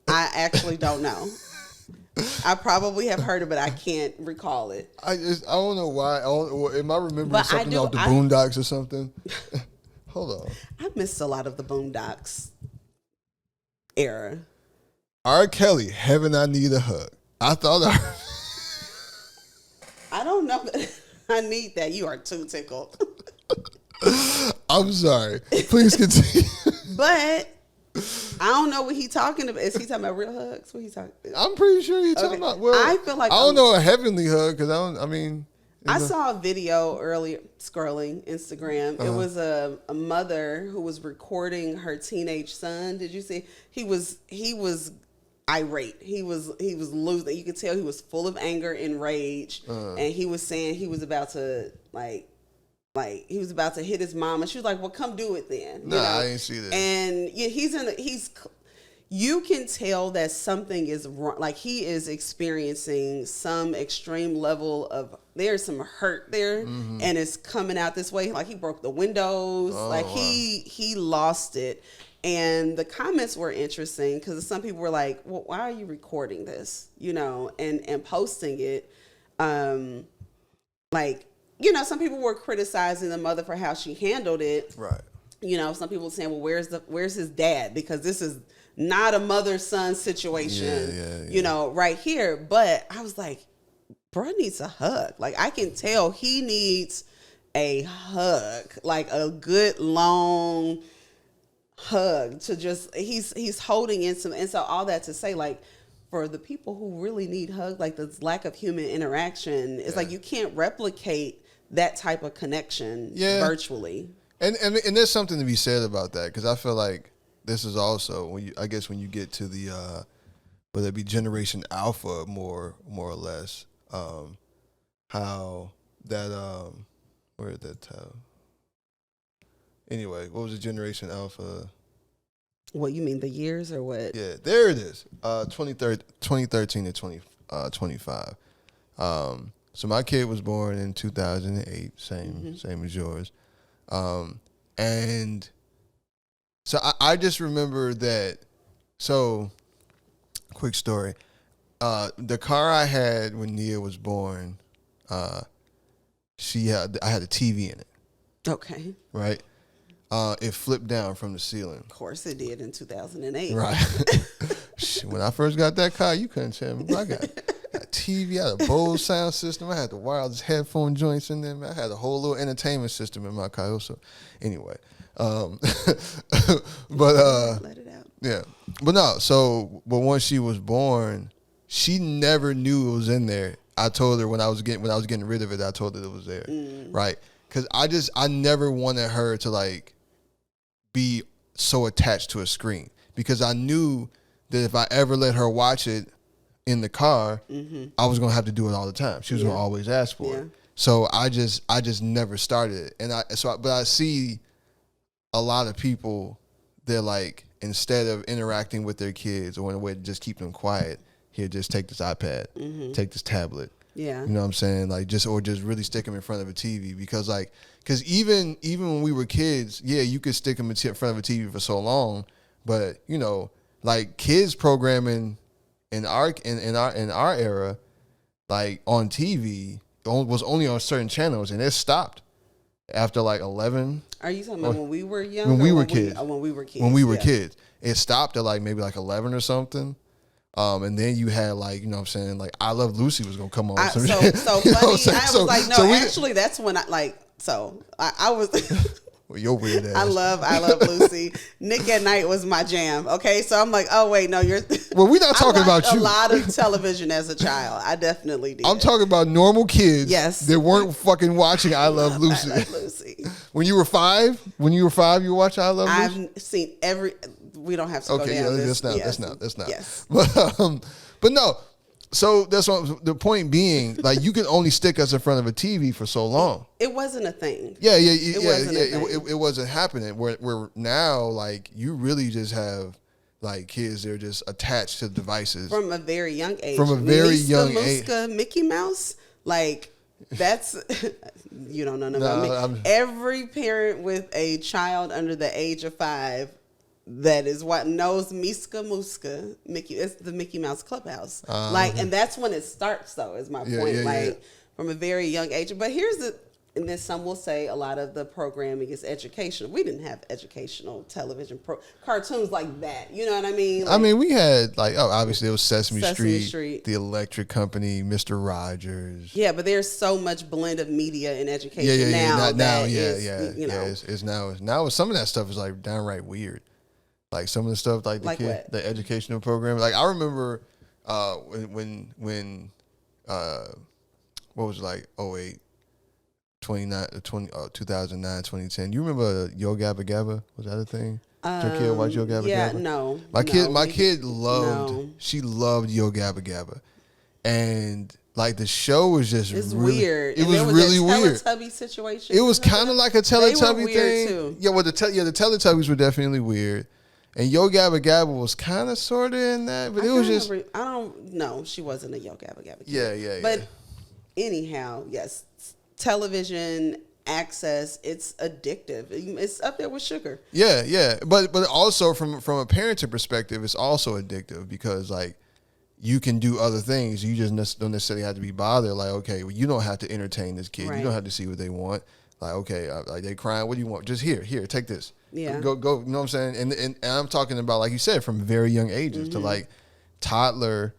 I actually don't know. I probably have heard it, but I can't recall it. I don't know why. Am I remembering something off the Boondocks or something? Hold on. I missed a lot of the Boondocks era. R. Kelly, "Heaven, I Need a Hug." I thought I don't know that I need that. You are too tickled. I'm sorry. Please continue. But I don't know what he's talking about. Is he talking about real hugs? What he talking about? I'm pretty sure he's talking about. Well, I feel like I don't know a heavenly hug because I saw a video earlier scrolling Instagram. It was a mother who was recording her teenage son. Did you see? He was irate. He was losing. You could tell he was full of anger and rage, and he was saying he was about to like he was about to hit his mom, and she was like, "Well, come do it then." Nah, I didn't see that. And yeah, you can tell that something is wrong. Like, he is experiencing some extreme level of, there's some hurt there, and it's coming out this way. Like, he broke the windows. He lost it. And the comments were interesting because some people were like, "Well, why are you recording this?" You know, and posting it. Like, you know, some people were criticizing the mother for how she handled it. Right. You know, some people were saying, "Well, where's his dad?" Because this is not a mother-son situation. Yeah. You know, right here. But I was like, bro needs a hug. Like, I can tell he needs a hug, like a good long hug to just, he's holding in some. And so all that to say, like, for the people who really need hugs, like this lack of human interaction, it's like you can't replicate that type of connection virtually. And there's something to be said about that, because I feel like this is also when you get to the whether it be Generation Alpha more or less, how that where did that anyway, what was the Generation Alpha? What, you mean the years or what? Yeah, there it is. 2013 to 2025. So my kid was born in 2008, same as yours. And so I just remember that. So, quick story. The car I had when Nia was born, I had a TV in it. Okay. Right? It flipped down from the ceiling. Of course it did in 2008. Right. When I first got that car, you couldn't tell me. I got a TV, I had a Bose sound system, I had the wireless headphone joints in there. I had a whole little entertainment system in my car. So, anyway, but let it out. Yeah, but no. So, but once she was born, she never knew it was in there. I told her when I was getting rid of it, I told her it was there, right? Because I never wanted her to like be so attached to a screen because I knew that if I ever let her watch it in the car, I was gonna have to do it all the time. She was gonna always ask for it. So I just never started it, and but I see a lot of people. They're like, instead of interacting with their kids or in a way to just keep them quiet, here, just take this iPad, take this tablet. Yeah. You know what I'm saying? Like just really stick them in front of a TV because even when we were kids, yeah, you could stick them in front of a TV for so long, but you know, like kids programming in our era, like on TV was only on certain channels and it stopped after like 11. Are you talking about when we were young? When we were kids. When we were kids. When we were kids. It stopped at like maybe like 11 or something. And then you had like, you know what I'm saying, like I Love Lucy was going to come on. So funny. I was like, no, actually that's when I was... Well, you're weird ass. I love Lucy. Nick at Night was my jam. Okay, so I'm like, oh wait, no, you're. Well, we're not talking about you. A lot of television as a child. I definitely did. I'm talking about normal kids. Yes. That weren't fucking watching I Love Lucy. I Love Lucy. When you were 5, you were watching I Love Lucy. I've seen every. We don't have to go down this. That's not. Yes. But no. So that's what the point being. Like you can only stick us in front of a TV for so long. It wasn't a thing. It wasn't happening. Where now, like you really just have like kids. They're just attached to devices from a very young age. Mickey Mouse, like that's you don't know nothing about me. Every parent with a child under the age of 5. That is what knows Miska Muska, Mickey. It's the Mickey Mouse Clubhouse. And that's when it starts, though, is my point. From a very young age. But and then some will say a lot of the programming is educational. We didn't have educational television cartoons like that. You know what I mean? Like, I mean, we had, like, obviously it was Sesame Street, The Electric Company, Mr. Rogers. Yeah, but there's so much blend of media and education now. Now some of that stuff is, like, downright weird. Like some of the stuff, like the educational program. Like I remember when what was it, like 08, 2009, 2010. You remember Yo Gabba Gabba? Was that a thing? Did your kid watch Yo Gabba Gabba? Yeah, no. My kid she loved Yo Gabba Gabba. And like the show was just weird. It was really weird. Teletubby situation. It was kind of like a Teletubby thing. Too. Yeah, well the Teletubbies were definitely weird. And Yo Gabba Gabba was kind of sort of in that, but it was just... I don't know. She wasn't a Yo Gabba Gabba kid. Yeah. But anyhow, yes, television access, it's addictive. It's up there with sugar. Yeah. But also from a parenting perspective, it's also addictive because, like, you can do other things. You just don't necessarily have to be bothered. Like, okay, well, you don't have to entertain this kid. Right. You don't have to see what they want. Like, okay, like they crying. What do you want? Just here, take this. Yeah. Go. You know what I'm saying? And I'm talking about, like you said, from very young ages to like toddler,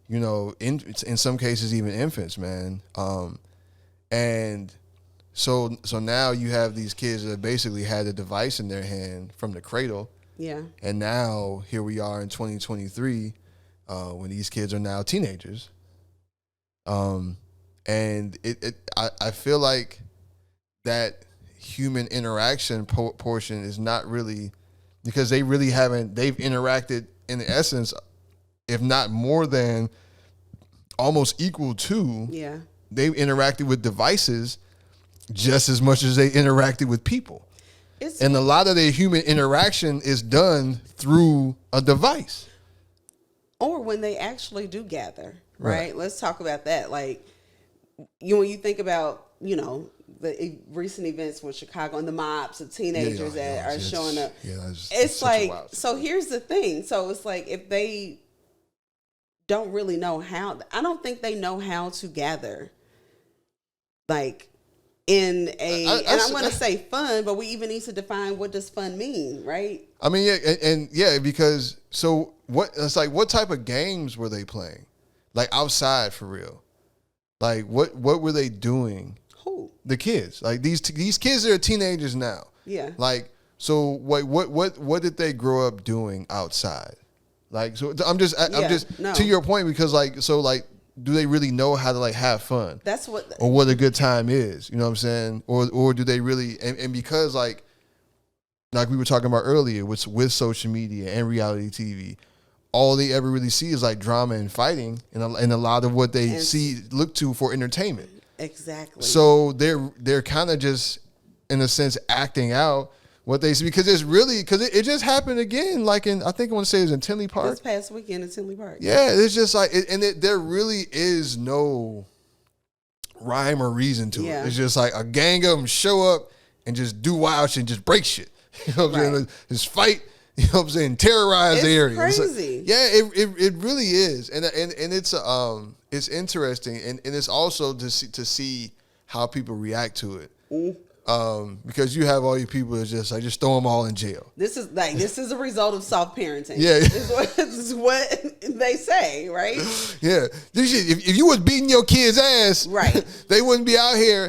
you know, in some cases even infants, man. And so now you have these kids that basically had a device in their hand from the cradle. Yeah. And now here we are in 2023, when these kids are now teenagers. And I feel like that human interaction portion is not really, because they've interacted in essence, if not more than almost equal to, they've interacted with devices just as much as they interacted with people. And a lot of their human interaction is done through a device. Or when they actually do gather, right? Let's talk about that. Like, when you think about, you know, the recent events with Chicago and the mobs of teenagers that are showing up. It's like, so here's the thing. So it's like, if they don't really know how, I don't think they know how to gather, like, in a, and I'm going to say fun, but we even need to define what does fun mean, right? I mean, because, so it's like, what type of games were they playing? Like, outside, for real? Like, what were they doing? Who? The kids. Like, these kids are teenagers now. Yeah. Like, So what did they grow up doing outside? Like, so I'm just no. to your point, because like, so like, do they really know how to like have fun? That's what, or what a good time is. You know what I'm saying? Or do they really? And because like we were talking about earlier, with social media and reality TV, all they ever really see is like drama and fighting, and a lot of what they look to for entertainment. Exactly. So they're kind of just, in a sense, acting out what they see, because it just happened again. Like I think I want to say it was in Tinley Park this past weekend in Tinley Park. Yeah, it's just like, there really is no rhyme or reason to it. It's just like a gang of them show up and just do wild shit and just break shit. You know what I'm saying? Just fight. You know what I'm saying? Terrorize the area. Crazy. It really is, and it's interesting, and it's also to see how people react to it. Because you have all your people that just throw them all in jail. This is a result of soft parenting. Yeah, this is what they say, right? Yeah, if you was beating your kid's ass, right, they wouldn't be out here.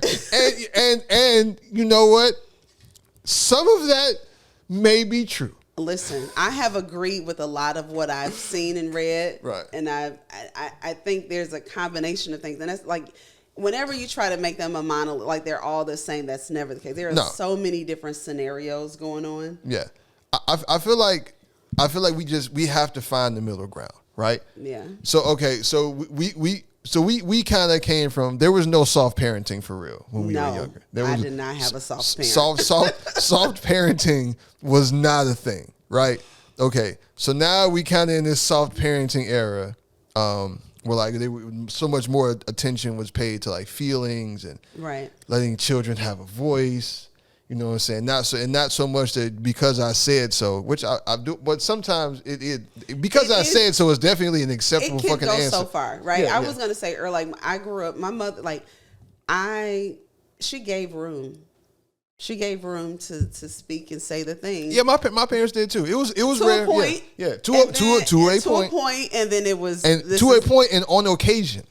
And you know what? Some of that may be true. Listen, I have agreed with a lot of what I've seen and read, right? And I think there's a combination of things, and that's like, whenever you try to make them a monolith, like they're all the same, that's never the case. There are so many different scenarios going on. Yeah, I feel like we have to find the middle ground, right? Yeah. So okay, so we kind of came from, there was no soft parenting for real when we were younger. I did not have a soft parent. Soft parenting was not a thing, right? Okay, so now we kind of in this soft parenting era, where like so much more attention was paid to like feelings and letting children have a voice. You know what I'm saying? Not so much that because I said so, which I do, but sometimes I said so is definitely an acceptable fucking answer. It can go so far, right? I was gonna say earlier, like, I grew up, my mother, like, she gave room. She gave room to speak and say the things. Yeah, my parents did too. It was to rare. A point, to a point, and then it was a point, and on occasion.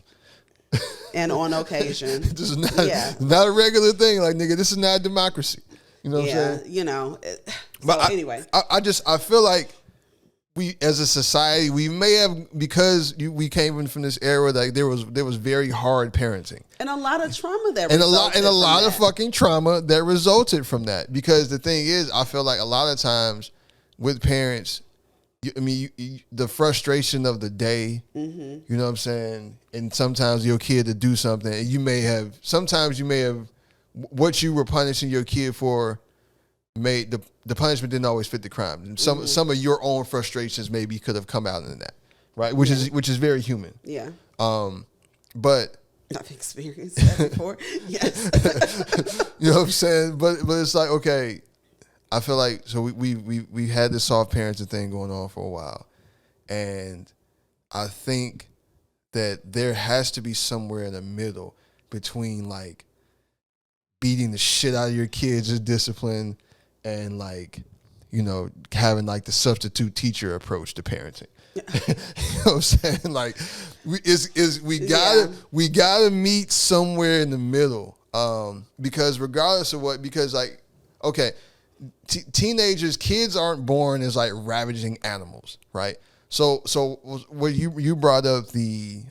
And on occasion, this is not a regular thing. Like, nigga, this is not a democracy. You know what I'm saying? You know. But anyway, I feel like we as a society, we may have, because we came in from this era, like there was very hard parenting and a lot of trauma that and a lot of fucking trauma that resulted from that. Because the thing is, I feel like a lot of times with parents, the frustration of the day, you know what I'm saying, and sometimes your kid to do something, and sometimes you may have what you were punishing your kid for made the punishment didn't always fit the crime. And some of your own frustrations maybe could have come out in that, right? Which is very human. Yeah. But I've experienced that before. Yes. You know what I'm saying? But it's like, okay, I feel like, so we had this soft parenting thing going on for a while, and I think that there has to be somewhere in the middle between like beating the shit out of your kids as discipline and like, you know, having like the substitute teacher approach to parenting. You know what I'm saying? Like, we gotta meet somewhere in the middle. Because regardless of because like, okay, teenagers, kids aren't born as like ravaging animals, right? So what you brought up the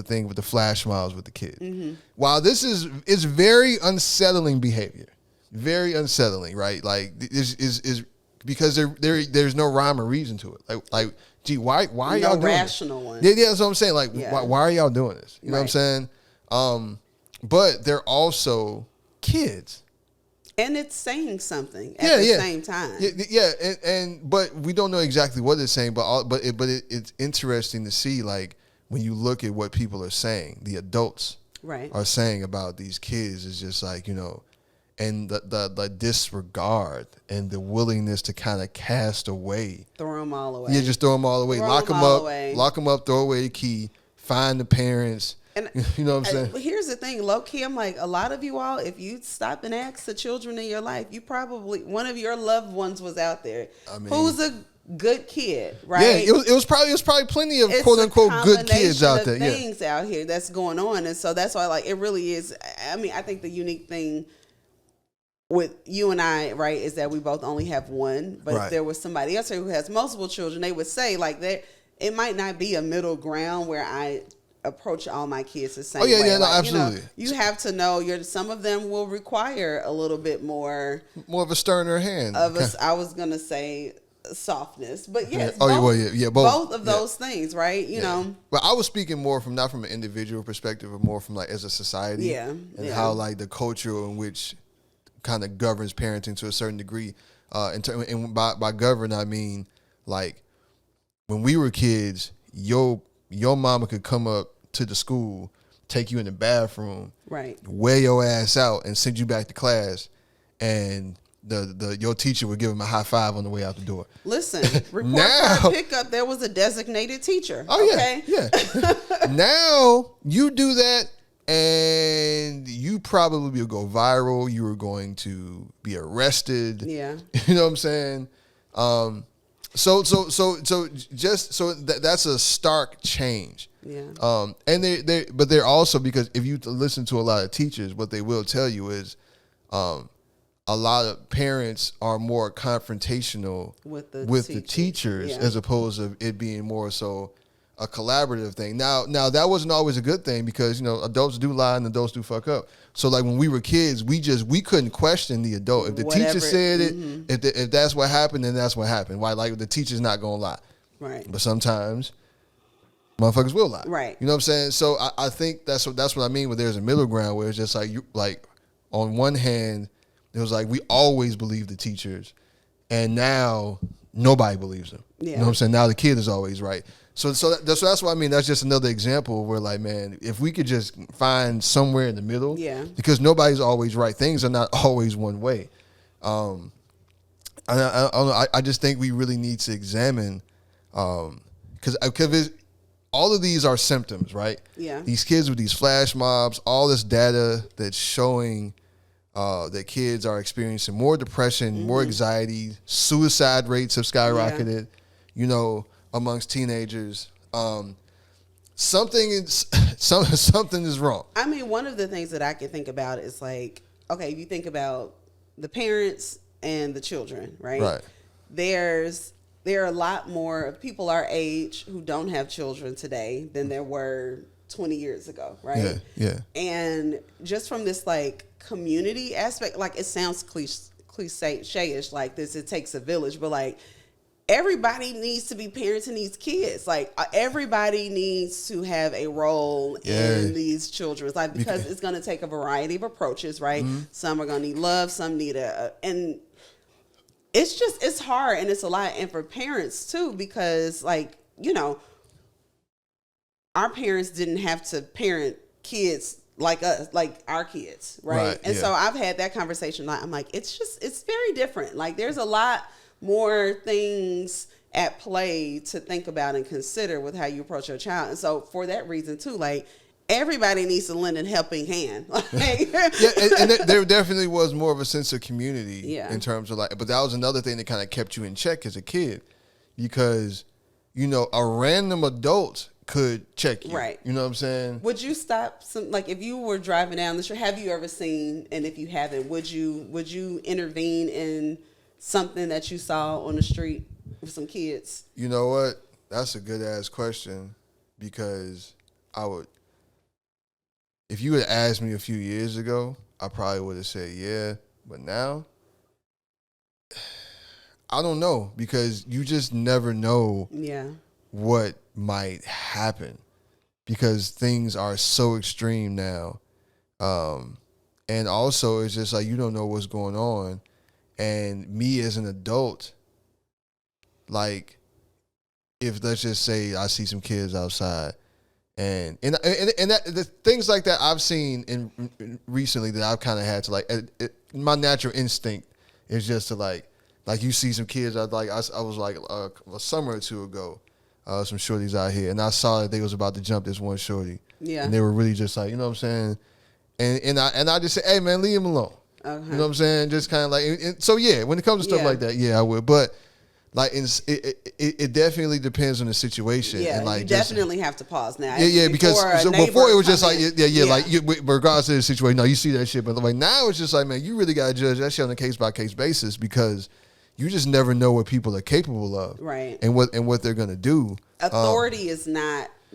thing with the flash mobs with the kids. Mm-hmm. While this is very unsettling behavior, very unsettling, right? Like, is because there's no rhyme or reason to it. Like gee, why are y'all doing rational this? One? Yeah, that's what I'm saying. Like, why are y'all doing this? You know what I'm saying? But they're also kids. And it's saying something at the same time. Yeah, but we don't know exactly what it's saying. But it's interesting to see, like, when you look at what people are saying, the adults are saying about these kids is just like, you know, and the disregard and the willingness to kind of cast away, throw them all away. Yeah, just throw them all away, lock them up, throw away the key, find the parents. And you know what I'm saying? Here's the thing, low key, I'm like, a lot of you all, if you stop and ask the children in your life, you probably, one of your loved ones was out there. I mean, who's a good kid, right? Yeah, it was probably plenty of quote unquote good kids out there. Things out here that's going on, and so that's why, like, it really is. I mean, I think the unique thing with you and I, right, is that we both only have one. But if there was somebody else who has multiple children, they would say like that it might not be a middle ground where I approach all my kids the same way. Yeah, like, no, absolutely. You have to know some of them will require a little bit more of a sterner hand. I was gonna say softness, but yes, both of those things, right? You know. But I was speaking more from not from an individual perspective, but more from like as a society, and how like the culture in which kind of governs parenting to a certain degree. And by govern, I mean like when we were kids, your mama could come up to the school, take you in the bathroom, right, wear your ass out, and send you back to class, and your teacher would give him a high five on the way out the door. Listen, report card pickup, there was a designated teacher. Oh, okay? yeah. Now you do that, and you probably will go viral. You are going to be arrested. Yeah. You know what I'm saying? That's a stark change. Yeah. But they're also, because if you listen to a lot of teachers, what they will tell you is, a lot of parents are more confrontational with the teachers as opposed to it being more so a collaborative thing. Now that wasn't always a good thing because, adults do lie and adults do fuck up. So like when we were kids, we couldn't question the adult. If the teacher said it, if that's what happened, then that's what happened. Why? Like the teacher's not gonna lie. Right. But sometimes motherfuckers will lie. Right. You know what I'm saying? So I think that's what I mean. Where there's a middle ground where it's just like on one hand, it was like we always believed the teachers, and now nobody believes them. Yeah. You know what I'm saying? Now the kid is always right. So that's what I mean. That's just another example where, like, man, if we could just find somewhere in the middle, because nobody's always right. Things are not always one way. I just think we really need to examine, because all of these are symptoms, right? Yeah. These kids with these flash mobs, all this data that's showing that kids are experiencing more depression, more anxiety, suicide rates have skyrocketed, amongst teenagers. Something is wrong. I mean, one of the things that I can think about is like, okay, if you think about the parents and the children, right? Right. There are a lot more people our age who don't have children today than there were 20 years ago, right? Yeah. And just from this like community aspect, like it sounds cliche-ish like this, it takes a village, but like everybody needs to be parenting these kids. Like everybody needs to have a role in these children's life because it's going to take a variety of approaches, right? Mm-hmm. Some are going to need love, some need and it's hard and it's a lot. And for parents too, because like, our parents didn't have to parent kids like us, like our kids, right? And so I've had that conversation. I'm like, it's very different. Like there's a lot more things at play to think about and consider with how you approach your child. And so for that reason too, like everybody needs to lend a helping hand. And there definitely was more of a sense of community in terms of like, but that was another thing that kind of kept you in check as a kid because, a random adult could check you. Right. You know what I'm saying? Would you stop like if you were driving down the street, have you ever seen, and if you haven't, would you intervene in something that you saw on the street with some kids? You know what? That's a good ass question because I would, if you had asked me a few years ago, I probably would have said yeah, but now I don't know because you just never know what might happen because things are so extreme now. And also it's just like you don't know what's going on. And me as an adult, like if let's just say I see some kids outside and that, the things like that I've seen in recently that I've kind of had to like my natural instinct is just to like you see some kids I was like a summer or two ago, some shorties out here, and I saw that they was about to jump this one shorty. Yeah. And they were really just like, you know what I'm saying? And I just said, hey man, leave him alone. Okay. You know what I'm saying? Just kind of like, so yeah, when it comes to stuff like that, yeah, I would. But like it definitely depends on the situation. Yeah, and like you definitely have to pause now. Yeah, because before it was just like like regardless of the situation, no, you see that shit, but like now it's just like, man, you really gotta judge that shit on a case by case basis because you just never know what people are capable of, right? And what they're gonna do. Authority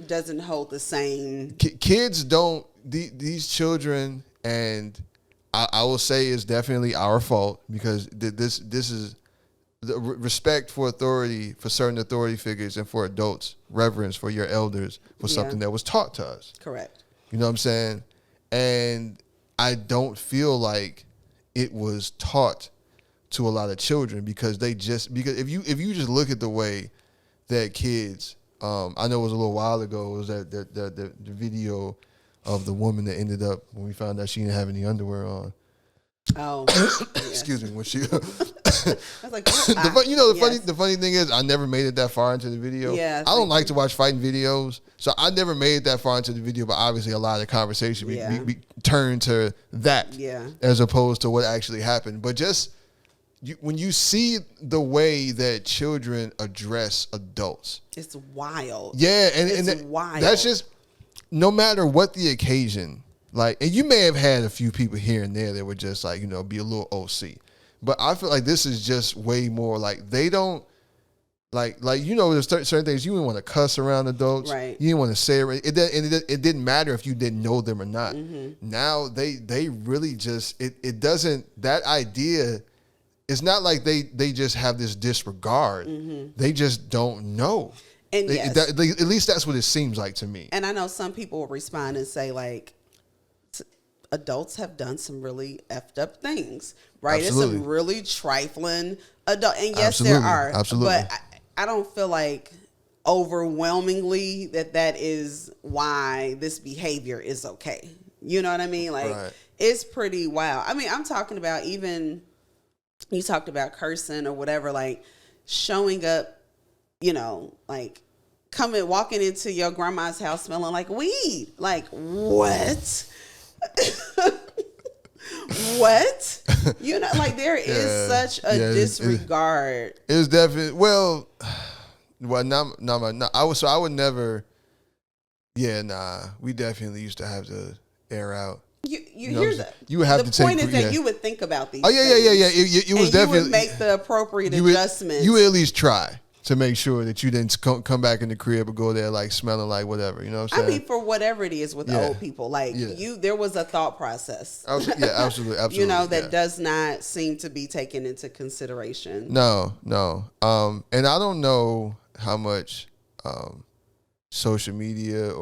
doesn't hold the same. Kids don't these children, and I will say it's definitely our fault because this is the respect for authority, for certain authority figures, and for adults, reverence for your elders was something that was taught to us. Correct. You know what I'm saying? And I don't feel like it was taught to a lot of children because if you just look at the way that kids, I know it was a little while ago, it was that the video of the woman that ended up when we found out she didn't have any underwear on. Oh, excuse me. When she, I was like, the funny thing is, I never made it that far into the video. Yeah, I don't like to watch fighting videos, so I never made it that far into the video. But obviously, a lot of the conversation we turned to that, as opposed to what actually happened. But just when you see the way that children address adults, it's wild. Yeah, and it's wild. That's just no matter what the occasion. Like, and you may have had a few people here and there that would just like, be a little OC. But I feel like this is just way more like they don't like there's certain things you didn't want to cuss around adults. Right. You didn't want to say it didn't matter if you didn't know them or not. Mm-hmm. Now they really just it doesn't, that idea, it's not like they just have this disregard. Mm-hmm. They just don't know. And at least that's what it seems like to me. And I know some people will respond and say like, adults have done some really effed up things, right? Absolutely. It's some really trifling adult, and yes, there are. Absolutely. But I don't feel like overwhelmingly that is why this behavior is okay. You know what I mean? Like, It's pretty wild. I mean, I'm talking about, even you talked about cursing or whatever, like showing up, like walking into your grandma's house smelling like weed. Like, what? What? Like there is such a disregard. It was definitely I would never. Yeah, nah. We definitely used to have to air out. You hear that? You would have to take. The point is that you would think about these. Oh yeah. It was definitely. You would make the appropriate adjustments. You would at least try to make sure that you didn't come back in the crib or go there like smelling like whatever, you know what I'm saying? I mean, for whatever it is with old people, like there was a thought process. Absolutely. That does not seem to be taken into consideration. No. And I don't know how much social media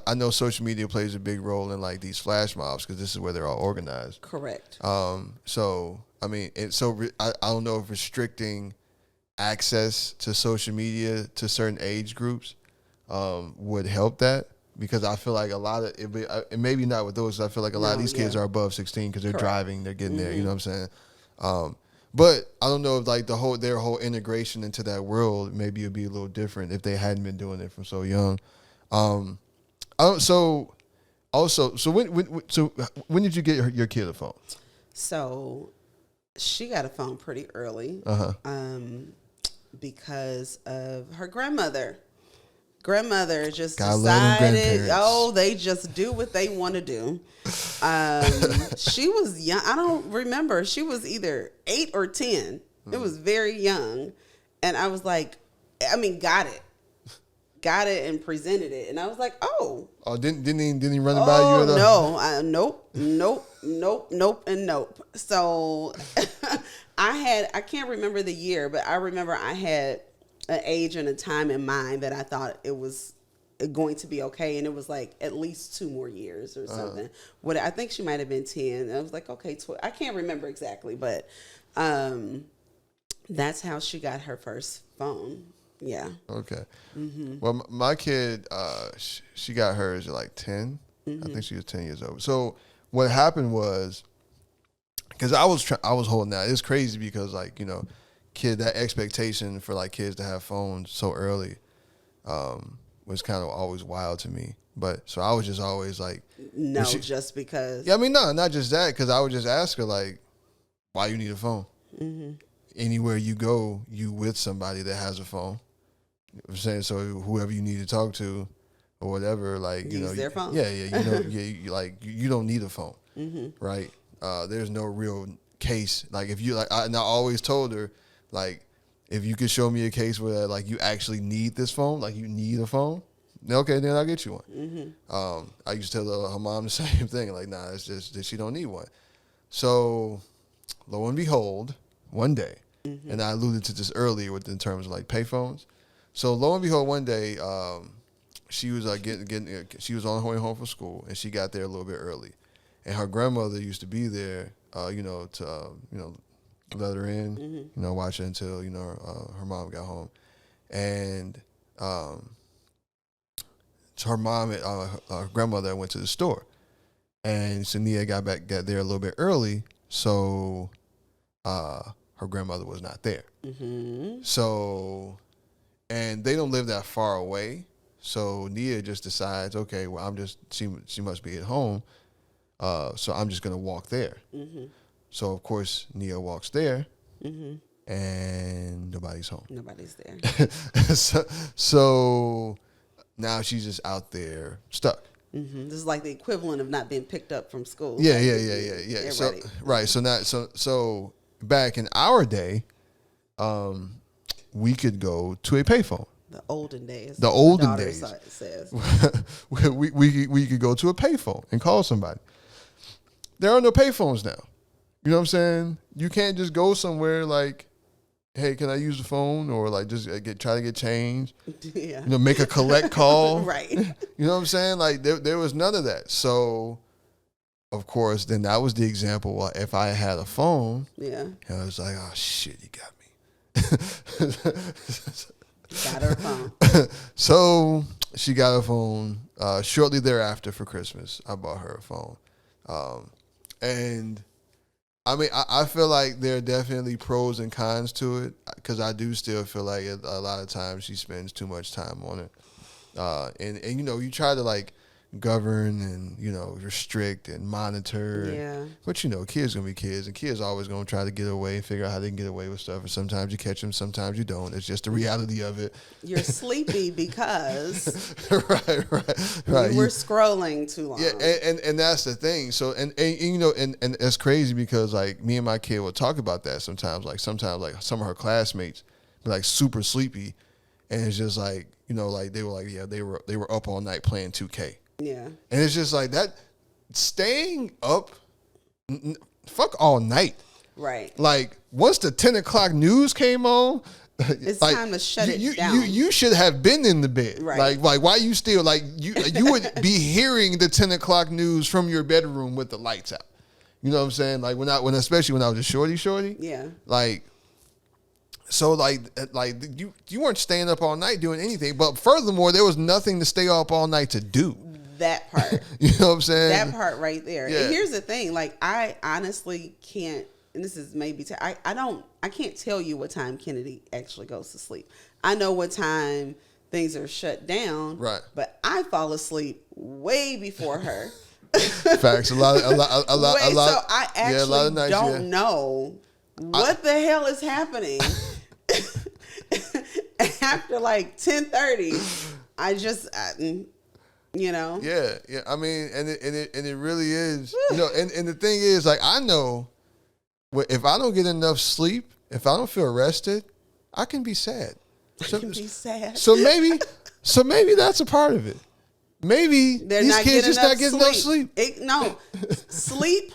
I know social media plays a big role in like these flash mobs because this is where they're all organized. Correct. So, I mean, I don't know if restricting access to social media to certain age groups would help that, because I feel like a lot of it, and maybe not with those, I feel like a lot of these kids are above 16 because they're driving, they're getting there, you know what I'm saying? But I don't know if like their whole integration into that world maybe it'd be a little different if they hadn't been doing it from so young. So when did you get your kid a phone? So she got a phone pretty early. Because of her grandmother. Grandmother just decided, they just do what they want to do. She was young. I don't remember. She was either 8 or 10. It was very young. And I was like, got it and presented it. And I was like, oh. Oh, didn't he run it by you? No. Nope, and nope. So I can't remember the year, but I remember I had an age and a time in mind that I thought it was going to be okay. And it was like at least 2 more years or something. I think she might have been 10. And I was like, okay, I can't remember exactly, but that's how she got her first phone. Yeah. Okay. Mm-hmm. Well, my kid, she got hers at like 10. Mm-hmm. I think she was 10 years old. So what happened was, because I was holding out. It's crazy because like, that expectation for like kids to have phones so early was kind of always wild to me. But so I was just always like, just because. Yeah, I mean, no, not just that, because I would just ask her like, why you need a phone? Mm-hmm. anywhere you go, you with somebody that has a phone. You know what I'm saying? So whoever you need to talk to or whatever, like, you Use know, their phone. yeah, you know, you don't need a phone, right? There's no real case. Like if you and I always told her, like, if you could show me a case where like you actually need this phone, like you need a phone, okay, then I'll get you one. I used to tell her mom the same thing, like, nah, it's just that she don't need one. So lo and behold, one day, and I alluded to this earlier in terms of like payphones. So lo and behold, one day, she was she was on her way home from school, and she got there a little bit early, and her grandmother used to be there, to let her in, watch her until her mom got home, and so her mom, her grandmother went to the store, and so Nia got there a little bit early, so her grandmother was not there, so. And they don't live that far away, so Nia just decides, okay, well, she must be at home, so I'm just gonna walk there. So of course Nia walks there, and nobody's home. Nobody's there. so now she's just out there stuck. This is like the equivalent of not being picked up from school. Yeah. So right, so back in our day, we could go to a payphone. The olden days. The olden days. Says. we could go to a payphone and call somebody. There are no payphones now. You know what I'm saying? You can't just go somewhere like, hey, can I use the phone? Or like just try to get change. Yeah. Make a collect call. Right. You know what I'm saying? Like there was none of that. So, of course, then that was the example. Well, if I had a phone, I was like, oh shit, you got me. Got her phone. So she got a phone. Shortly thereafter for Christmas, I bought her a phone. And I mean, I feel like there are definitely pros and cons to it, because I do still feel like a lot of times she spends too much time on it. And you try to like govern and restrict and monitor. Yeah. But kids gonna be kids, and kids always gonna try to get away, figure out how they can get away with stuff. And sometimes you catch them, sometimes you don't. It's just the reality of it. You're sleepy because right. You were scrolling too long. Yeah, and that's the thing. So and it's crazy because like me and my kid will talk about that sometimes. Like sometimes like some of her classmates be like super sleepy, and it's just like like they were like they were up all night playing 2K. Yeah. And it's just like that, staying up, fuck all night. Right. Like once the 10 o'clock news came on, it's like, time to shut it down. You should have been in the bed. Right. Like why you still like you would be hearing the 10 o'clock news from your bedroom with the lights out. You know what I'm saying? Like especially when I was a shorty. Yeah. Like. So like you weren't staying up all night doing anything, but furthermore, there was nothing to stay up all night to do. That part. You know what I'm saying? That part right there. Yeah. And here's the thing, like I honestly can't, and this is maybe, I can't tell you what time Kennedy actually goes to sleep. I know what time things are shut down. Right. But I fall asleep way before her. Facts. A lot. So I actually don't know what the hell is happening after like 10:30. Yeah. I mean, and it really is. And the thing is, like, I know if I don't get enough sleep, if I don't feel rested, I can be sad. So maybe that's a part of it. Maybe these kids just not getting enough sleep. Sleep,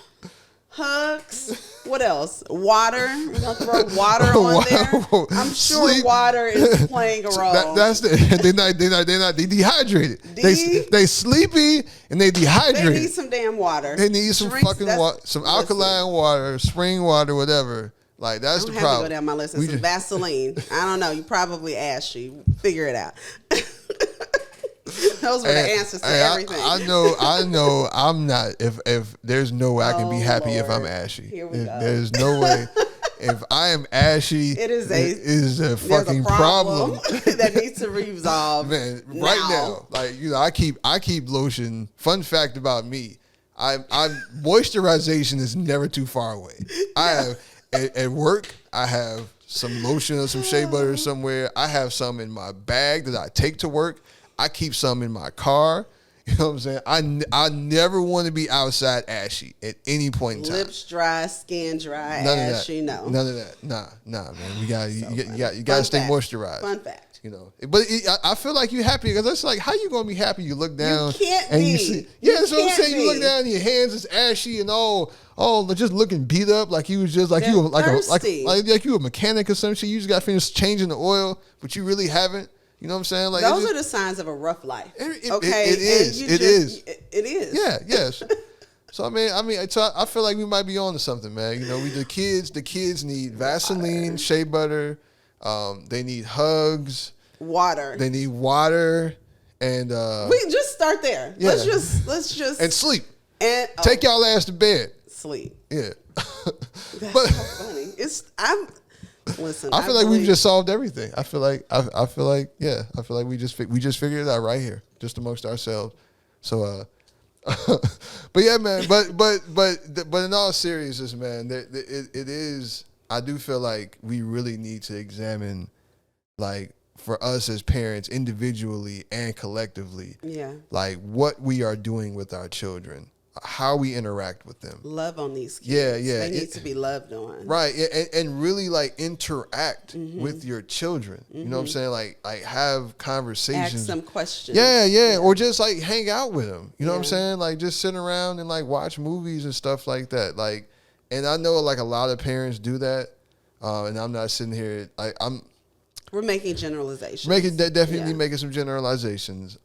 hugs. What else? Water. We're gonna throw water on there. I'm sure water is playing a role. They dehydrated. They sleepy and they dehydrated. They need some damn water. They need some fucking water, some alkaline water, spring water, whatever. Like that's the problem. I have to go down my list. Some Vaseline. I don't know. You probably ashy. Figure it out. Those were the answers to everything. I know. I'm not. If there's no way I can be happy if I'm ashy. Here we go. There's no way. If I am ashy, it is a fucking problem that needs to be resolved. Man, right now, like I keep lotion. Fun fact about me, I moisturization is never too far away. I have at work, I have some lotion or some shea butter somewhere. I have some in my bag that I take to work. I keep some in my car. You know what I'm saying? I never want to be outside ashy at any point in time. Lips dry, skin dry, None ashy. of that. No, None of that. Nah, man. You got you got to Fun stay fact. moisturized. Fun fact. You know, but I feel like you're happy because it's like, how you gonna be happy? You look down, You can't and be. you see, yeah, that's what I'm can't saying. You look be. down, and your hands is ashy and all just looking beat up, like you was just like They're you were like thirsty. like you a mechanic or some shit. You just got finished changing the oil, but you really haven't. You know what I'm saying? Like Those are the signs of a rough life. Okay, it is. And It is. It is. Yeah. Yes. So I feel like we might be on to something, man. You know, the kids need Vaseline, shea butter. They need hugs. Water. They need water, and We just start there. Yeah. Let's just and sleep. and Take y'all ass to bed. sleep. Yeah. That's But so funny. Listen. I feel like believe- we've just solved everything. I feel like we just figured it out right here, just amongst ourselves. So but yeah, man. But in all seriousness, man, it is. I do feel like we really need to examine, like, for us as parents, individually and collectively, Yeah. like what we are doing with our children, how we interact with them. Love on these kids. Yeah. They need to be loved on. Right, and really like interact with your children. You know what I'm saying? Like have conversations. Ask some questions. Yeah, or just like hang out with them. You know what I'm Yeah. saying? Like just sit around and like watch movies and stuff like that. Like, and I know like a lot of parents do that, and I'm not sitting here like We're making generalizations. definitely Yeah. making some generalizations.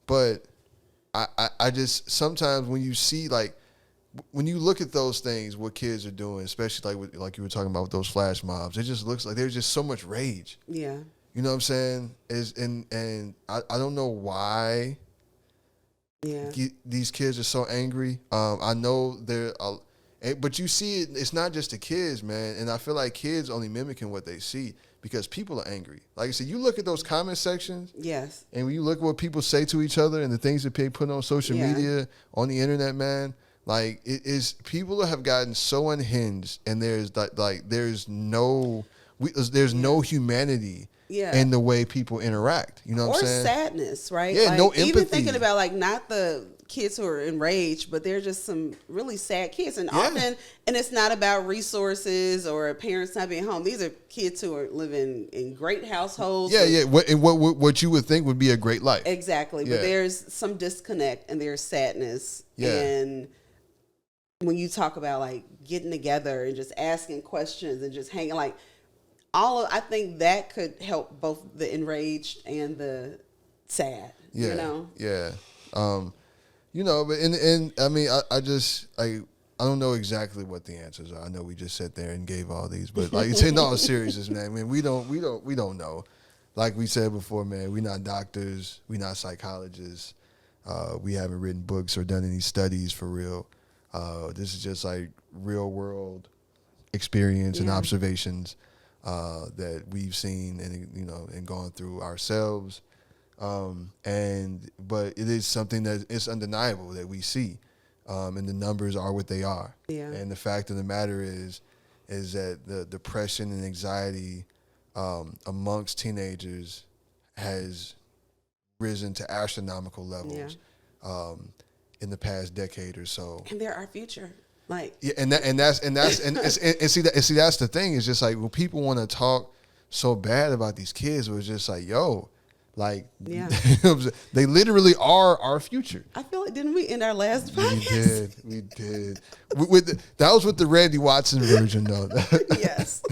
But I just sometimes when you see like when you look at those things, what kids are doing, especially like you were talking about with those flash mobs, it just looks like there's just so much rage. Yeah. You know what I'm saying? And I don't know why Yeah. these kids are so angry. I know but you see it. It's not just the kids, man. And I feel like kids only mimicking what they see because people are angry. Like I said, you look at those comment sections. Yes. And when you look at what people say to each other and the things that they put on social Yeah. media, on the internet, man, like it is, people have gotten so unhinged, and there's there's no humanity Yeah. in the way people interact. You know what Or I'm saying? sadness, right? Yeah, like, no even empathy. thinking about like not the kids who are enraged, but they're just some really sad kids. And Yeah. often, and it's not about resources or parents not being home. These are kids who are living in great households. Yeah. What you would think would be a great life. Exactly. Yeah. But there's some disconnect and there's sadness. Yeah. And when you talk about like getting together and just asking questions and just hanging, like I think that could help both the enraged and the sad. Yeah. You know? Yeah. You know, but and I mean, I just I don't know exactly what the answers are. I know we just sat there and gave all these, but like in all seriousness, man, I mean, we don't know. Like we said before, man, we're not doctors, we're not psychologists. We haven't written books or done any studies for real. This is just like real world experience and observations that we've seen and gone through ourselves. But it is something that it's undeniable that we see, and the numbers are what they are. Yeah. And the fact of the matter is that the depression and anxiety amongst teenagers has risen to astronomical levels in the past decade or so. And they're our future. Like, Yeah, and that's see that's the thing. It's just like when people want to talk so bad about these kids, it was just like, yo, like, Yeah. they literally are our future. I feel like, didn't we end our last podcast? We did. That was with the Randy Watson version, though. Yes.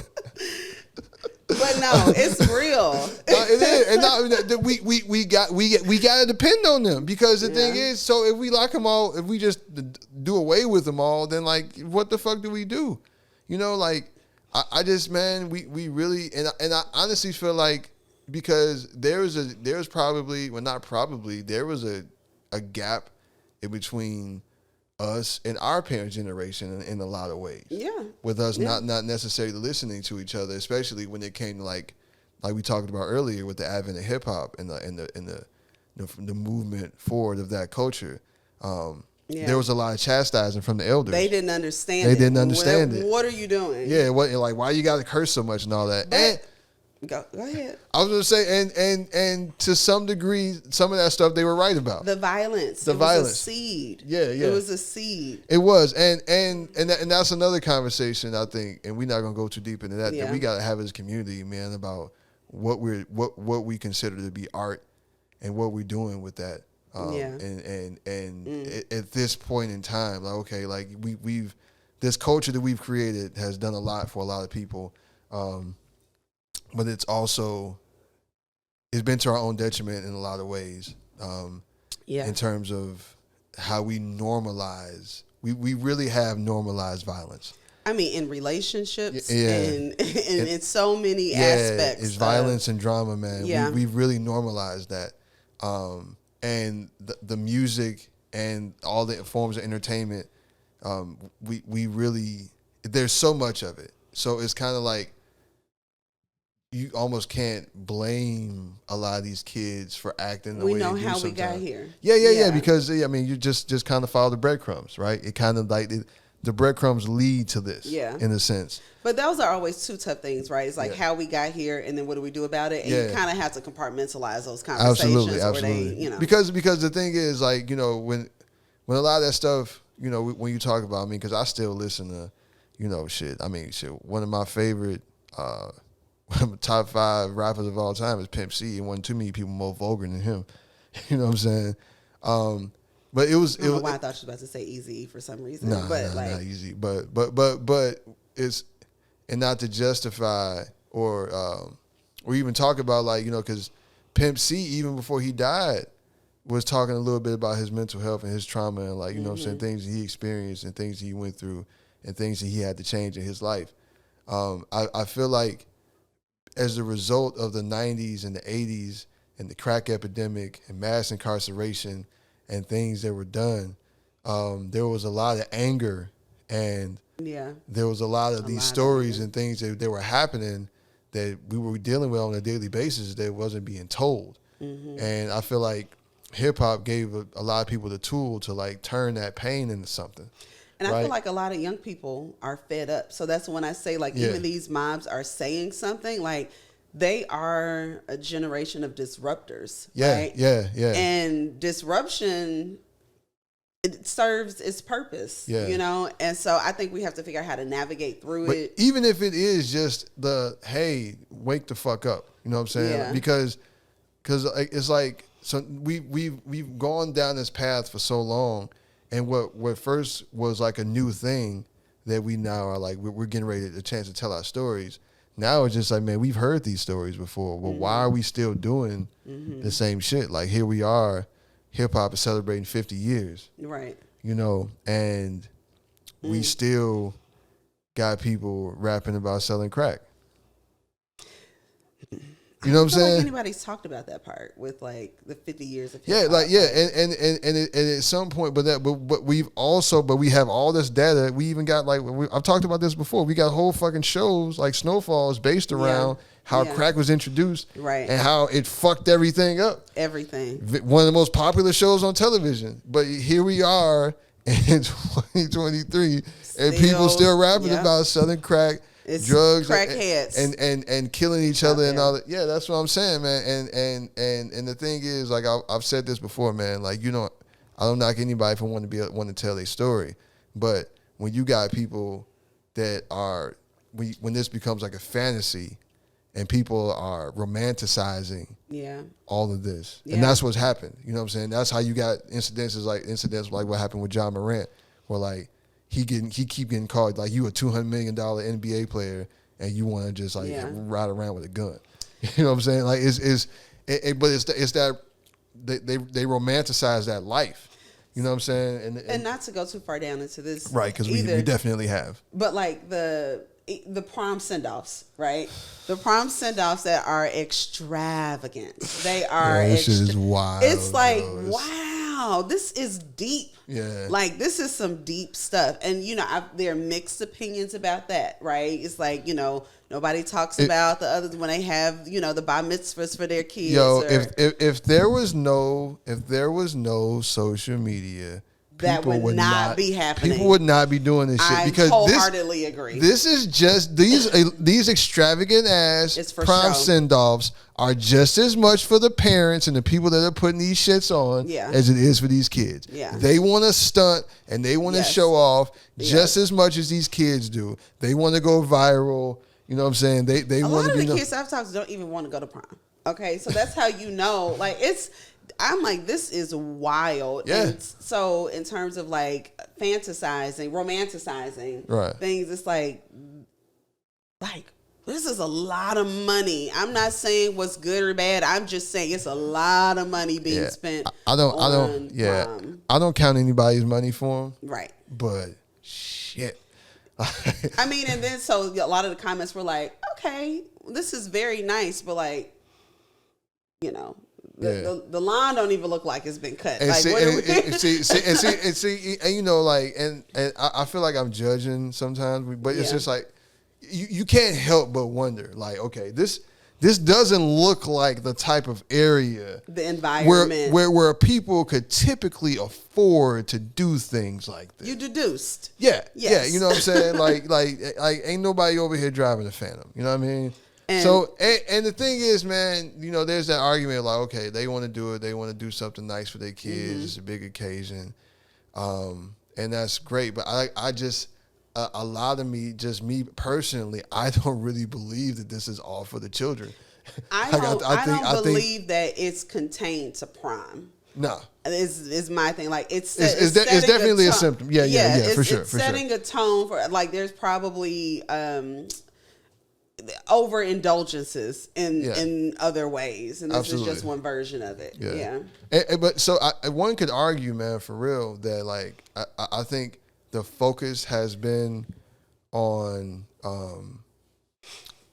But no, it's real. No, it is, and we got to depend on them because the thing is, so if we lock them all, if we just do away with them all, then like, what the fuck do we do? You know, like, I just, man, we really, and I honestly feel like, because there was a gap in between us and our parents' generation in a lot of ways. Yeah. With us not necessarily listening to each other, especially when it came to like we talked about earlier with the advent of hip hop and the movement forward of that culture. Yeah. there was a lot of chastising from the elders. They didn't understand. They didn't understand it. What are you doing? Yeah, like why you got to curse so much and all that. But, And go ahead. I was gonna say, and to some degree, some of that stuff they were right about. The violence. The violence. Was a seed. Yeah. It was a seed. It was, and that's another conversation, I think, and we're not gonna go too deep into that. Yeah. That we gotta have as a community, man, about what we consider to be art and what we're doing with that. At this point in time, like, okay, like we've this culture that we've created has done a lot for a lot of people, but it's been to our own detriment in a lot of ways. In terms of how we normalize, we really have normalized violence. I mean, in relationships and in so many aspects. It's violence and drama, man. Yeah. We've really normalized that. And the music and all the forms of entertainment, we really, there's so much of it. So it's kind of like you almost can't blame a lot of these kids for acting the way they do sometimes. We know how we got here. Yeah. Because, I mean, you just kind of follow the breadcrumbs, right? It kind of like, the breadcrumbs lead to this, in a sense. But those are always two tough things, right? It's like how we got here, and then what do we do about it? And you kind of have to compartmalize those conversations. Absolutely. Because the thing is, like, you know, when a lot of that stuff, you know, when you talk about, I mean, because I still listen to, you know, shit. I mean, shit. One of my favorite top 5 rappers of all time is Pimp C, and wasn't too many people more vulgar than him. You know what I'm saying? But it was. I don't know why I thought you was about to say Easy for some reason. Not easy. But it's, and not to justify or even talk about, like, you know, because Pimp C, even before he died, was talking a little bit about his mental health and his trauma and, like, you know what I'm saying, things that he experienced and things he went through and things that he had to change in his life. I feel like as a result of the 90s and the 80s and the crack epidemic and mass incarceration and things that were done, there was a lot of anger, and there was a lot of these stories and things that were happening that we were dealing with on a daily basis that wasn't being told. And I feel like hip hop gave a lot of people the tool to, like, turn that pain into something. And I feel like a lot of young people are fed up. So that's when I say, like, even these mobs are saying something, like, they are a generation of disruptors. Right? Yeah. And disruption, it serves its purpose, you know? And so I think we have to figure out how to navigate through it. Even if it is just hey, wake the fuck up. You know what I'm saying? Yeah. Because it's like, so we've gone down this path for so long, and what first was like a new thing that we now are like, we're getting ready to a chance to tell our stories. Now it's just like, man, we've heard these stories before. Well, why are we still doing the same shit? Like, here we are, hip hop is celebrating 50 years. Right. You know, and we still got people rapping about selling crack. You know what I'm saying? Like anybody's talked about that part with, like, the 50 years of hip hop. And at some point, but we have all this data. We even got, like, I've talked about this before. We got whole fucking shows like Snowfalls based around how crack was introduced, right, and how it fucked everything up. Everything. One of the most popular shows on television. But here we are in 2023, and people still rapping about selling crack. It's drugs, crackheads, and killing each other and all that. Yeah, that's what I'm saying, man. And the thing is, like, I've said this before, man. Like, you know, I don't knock anybody for wanting to tell their story, but when you got people that are, when this becomes like a fantasy, and people are romanticizing all of this, and that's what's happened. You know what I'm saying? That's how you got incidents like what happened with John Morant, where, like, he keep getting called, like, you a $200 million NBA player and you want to just, like, ride around with a gun. You know what I'm saying? Like, but it's that they romanticize that life. You know what I'm saying? And not to go too far down into this, right? Because we definitely have. But, like, the prom send-offs, right? The prom send-offs that are extravagant. They are. This shit is wild. It's like, wow, this is deep. Yeah. Like, this is some deep stuff. And, you know, there are mixed opinions about that, right? It's like, you know, nobody talks about the others when they have, you know, the bar mitzvahs for their kids. Yo, if there was no social media that would not be happening. People would not be doing this shit I because wholeheartedly agree. This is just these extravagant ass prom send-offs are just as much for the parents and the people that are putting these shits on as it is for these kids. Yeah. They want to stunt and they want to show off just as much as these kids do. They want to go viral. You know what I'm saying? They a want lot to of be the kids I've talked to don't even want to go to prom. Okay, so that's how you know. Like I'm like, this is wild. Yeah. And so in terms of like fantasizing, romanticizing things, it's like this is a lot of money. I'm not saying what's good or bad. I'm just saying it's a lot of money being spent. I don't count anybody's money for them. Right. But shit. I mean, and then so a lot of the comments were like, okay, this is very nice, but like, you know, the lawn don't even look like it's been cut. And like, see, you know, like, and I feel like I'm judging sometimes, but it's just like you can't help but wonder, like, okay, this doesn't look like the type of area, the environment where people could typically afford to do things like this. You deduced, yeah, you know what I'm saying, like ain't nobody over here driving a Phantom, you know what I mean? And so, and the thing is, man, you know, there's that argument like, okay, they want to do it. They want to do something nice for their kids. It's a big occasion. And that's great. But I just, a lot of me personally, I don't really believe that this is all for the children. I don't believe that it's contained to prom. No. Is my thing. Like it's definitely a symptom. Yeah, for sure. It's setting a tone for, like, there's probably, overindulgences in other ways, and this is just one version of it. But so one could argue, man, for real, that like I think the focus has been on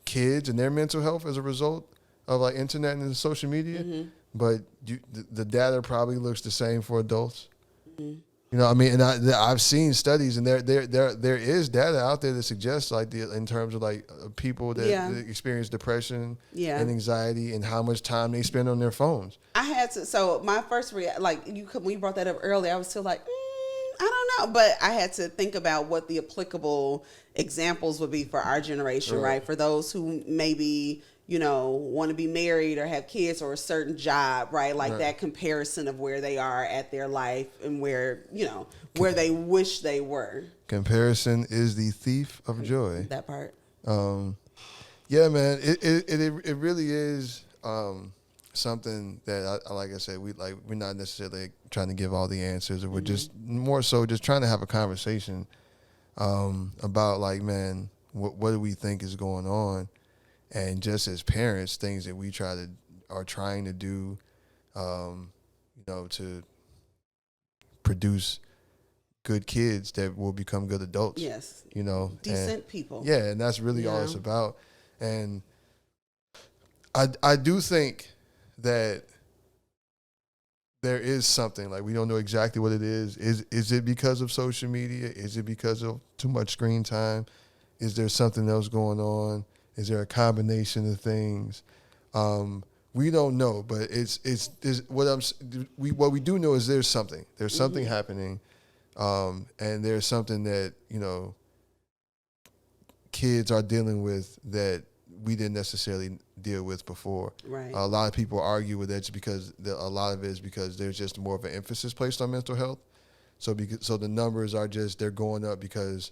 kids and their mental health as a result of like internet and social media, but the data probably looks the same for adults. You know what I mean? And I've seen studies, and there is data out there that suggests, like, in terms of like people that experience depression and anxiety, and how much time they spend on their phones. I had to. So my first when you brought that up earlier, I was still like, I don't know, but I had to think about what the applicable examples would be for our generation, right? For those who maybe, you know, want to be married or have kids or a certain job, right? Like that comparison of where they are at their life and where, you know, where they wish they were. Comparison is the thief of joy. That part. Yeah, man, it really is something that, like I said, we're not necessarily trying to give all the answers, or we're just more so just trying to have a conversation about, like, man, what do we think is going on? And just as parents, things that we are trying to do, you know, to produce good kids that will become good adults. Yes. You know, decent people. Yeah, and that's really all it's about. And I do think that there is something, like, we don't know exactly what it is. Is it because of social media? Is it because of too much screen time? Is there something else going on? Is there a combination of things? We don't know, but what we do know is there's something. There's something happening, and there's something that, you know, kids are dealing with that we didn't necessarily deal with before. Right. A lot of people argue with that just because a lot of it is because there's just more of an emphasis placed on mental health. So the numbers are they're going up because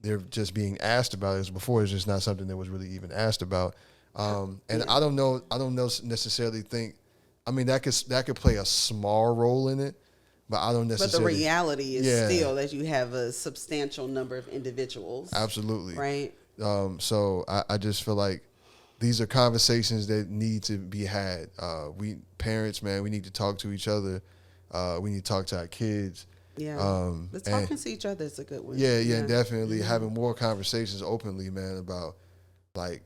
they're just being asked about it. Before, it's just not something that was really even asked about. And I don't know necessarily think, I mean, that could play a small role in it, but I don't necessarily. But the reality is still that you have a substantial number of individuals. Absolutely. Right. So I just feel like these are conversations that need to be had. We parents, man, we need to talk to each other. We need to talk to our kids. Yeah, the talking to each other is a good one. Yeah, definitely having more conversations openly, man, about like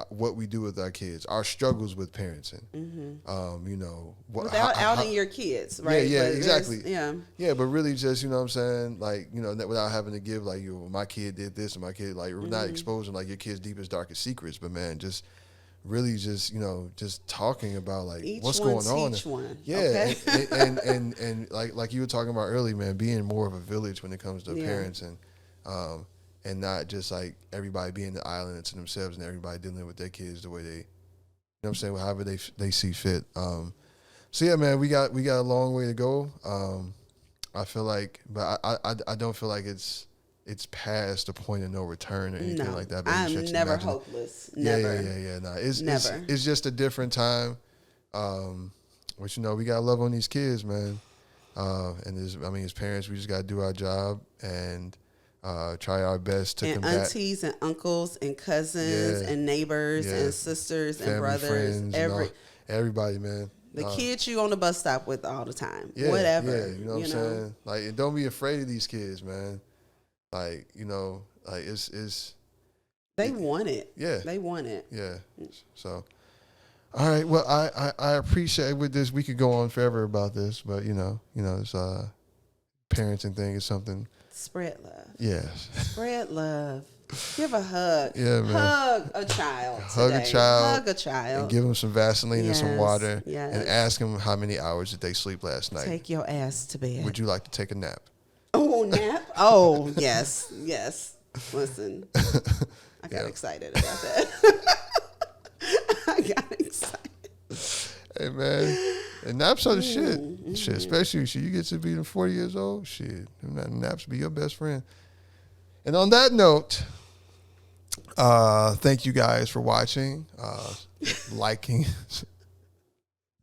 what we do with our kids, our struggles with parenting. You know, without outing your kids, right? Yeah, exactly. Yeah, but really just, you know what I'm saying, like, you know, without having to give like, my kid did this and my kid, like, we're not exposing like your kid's deepest, darkest secrets, but man, just really just, just talking about like Each what's one going on. teach one. Yeah. Okay? And like you were talking about earlier, man, being more of a village when it comes to Yeah. parents and not just like everybody being the island to themselves and everybody dealing with their kids the way they, what I'm saying, however they see fit. So yeah, man, we got a long way to go. I feel like, but I don't feel like it's past the point of no return or anything like that. I'm never hopeless. Yeah, Never. yeah. No, it's Never. it's just a different time. But we gotta love on these kids, man. And as parents, we just gotta do our job and try our best to combat. Aunties and uncles and cousins and neighbors and sisters and brothers, everybody, man. The kids you on the bus stop with all the time. Yeah, whatever. Yeah, you know what I'm saying? Like, and don't be afraid of these kids, man. Like, it's they want it. Yeah. They want it. Yeah. So, all right. Well, I appreciate with this. We could go on forever about this, but this parenting thing is something. Spread love. Yes. Spread love. Give a hug. Yeah, man. Hug a child. Hug today. a child. Hug a child. And give them some Vaseline and some water. Yes. And ask them how many hours did they sleep last night. Take your ass to bed. Would you like to take a nap? Oh, nap? Oh, yes. Yes. Listen, I got excited about that. I got excited. Hey, man. And naps are the shit. Shit, especially you get to be 40 years old. Shit. Naps be your best friend. And on that note, thank you guys for watching, liking.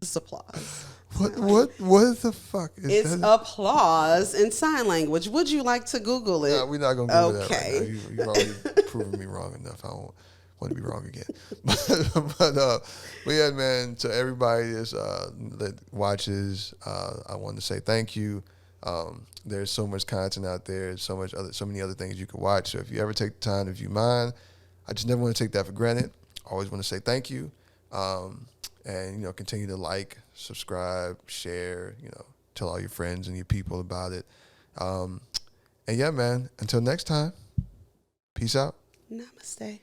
It's applause. What the fuck is it's that? Applause in sign language. Would you like to Google it? No, we're not gonna Google that right now. You've already proven me wrong enough. I don't want to be wrong again. but yeah, man. To everybody that watches, I want to say thank you. There's so much content out there, so many other things you can watch. So if you ever take the time to view mine, I just never want to take that for granted. I always want to say thank you, and continue to like, subscribe, share. Tell all your friends and your people about it. And yeah, man. Until next time, peace out. Namaste.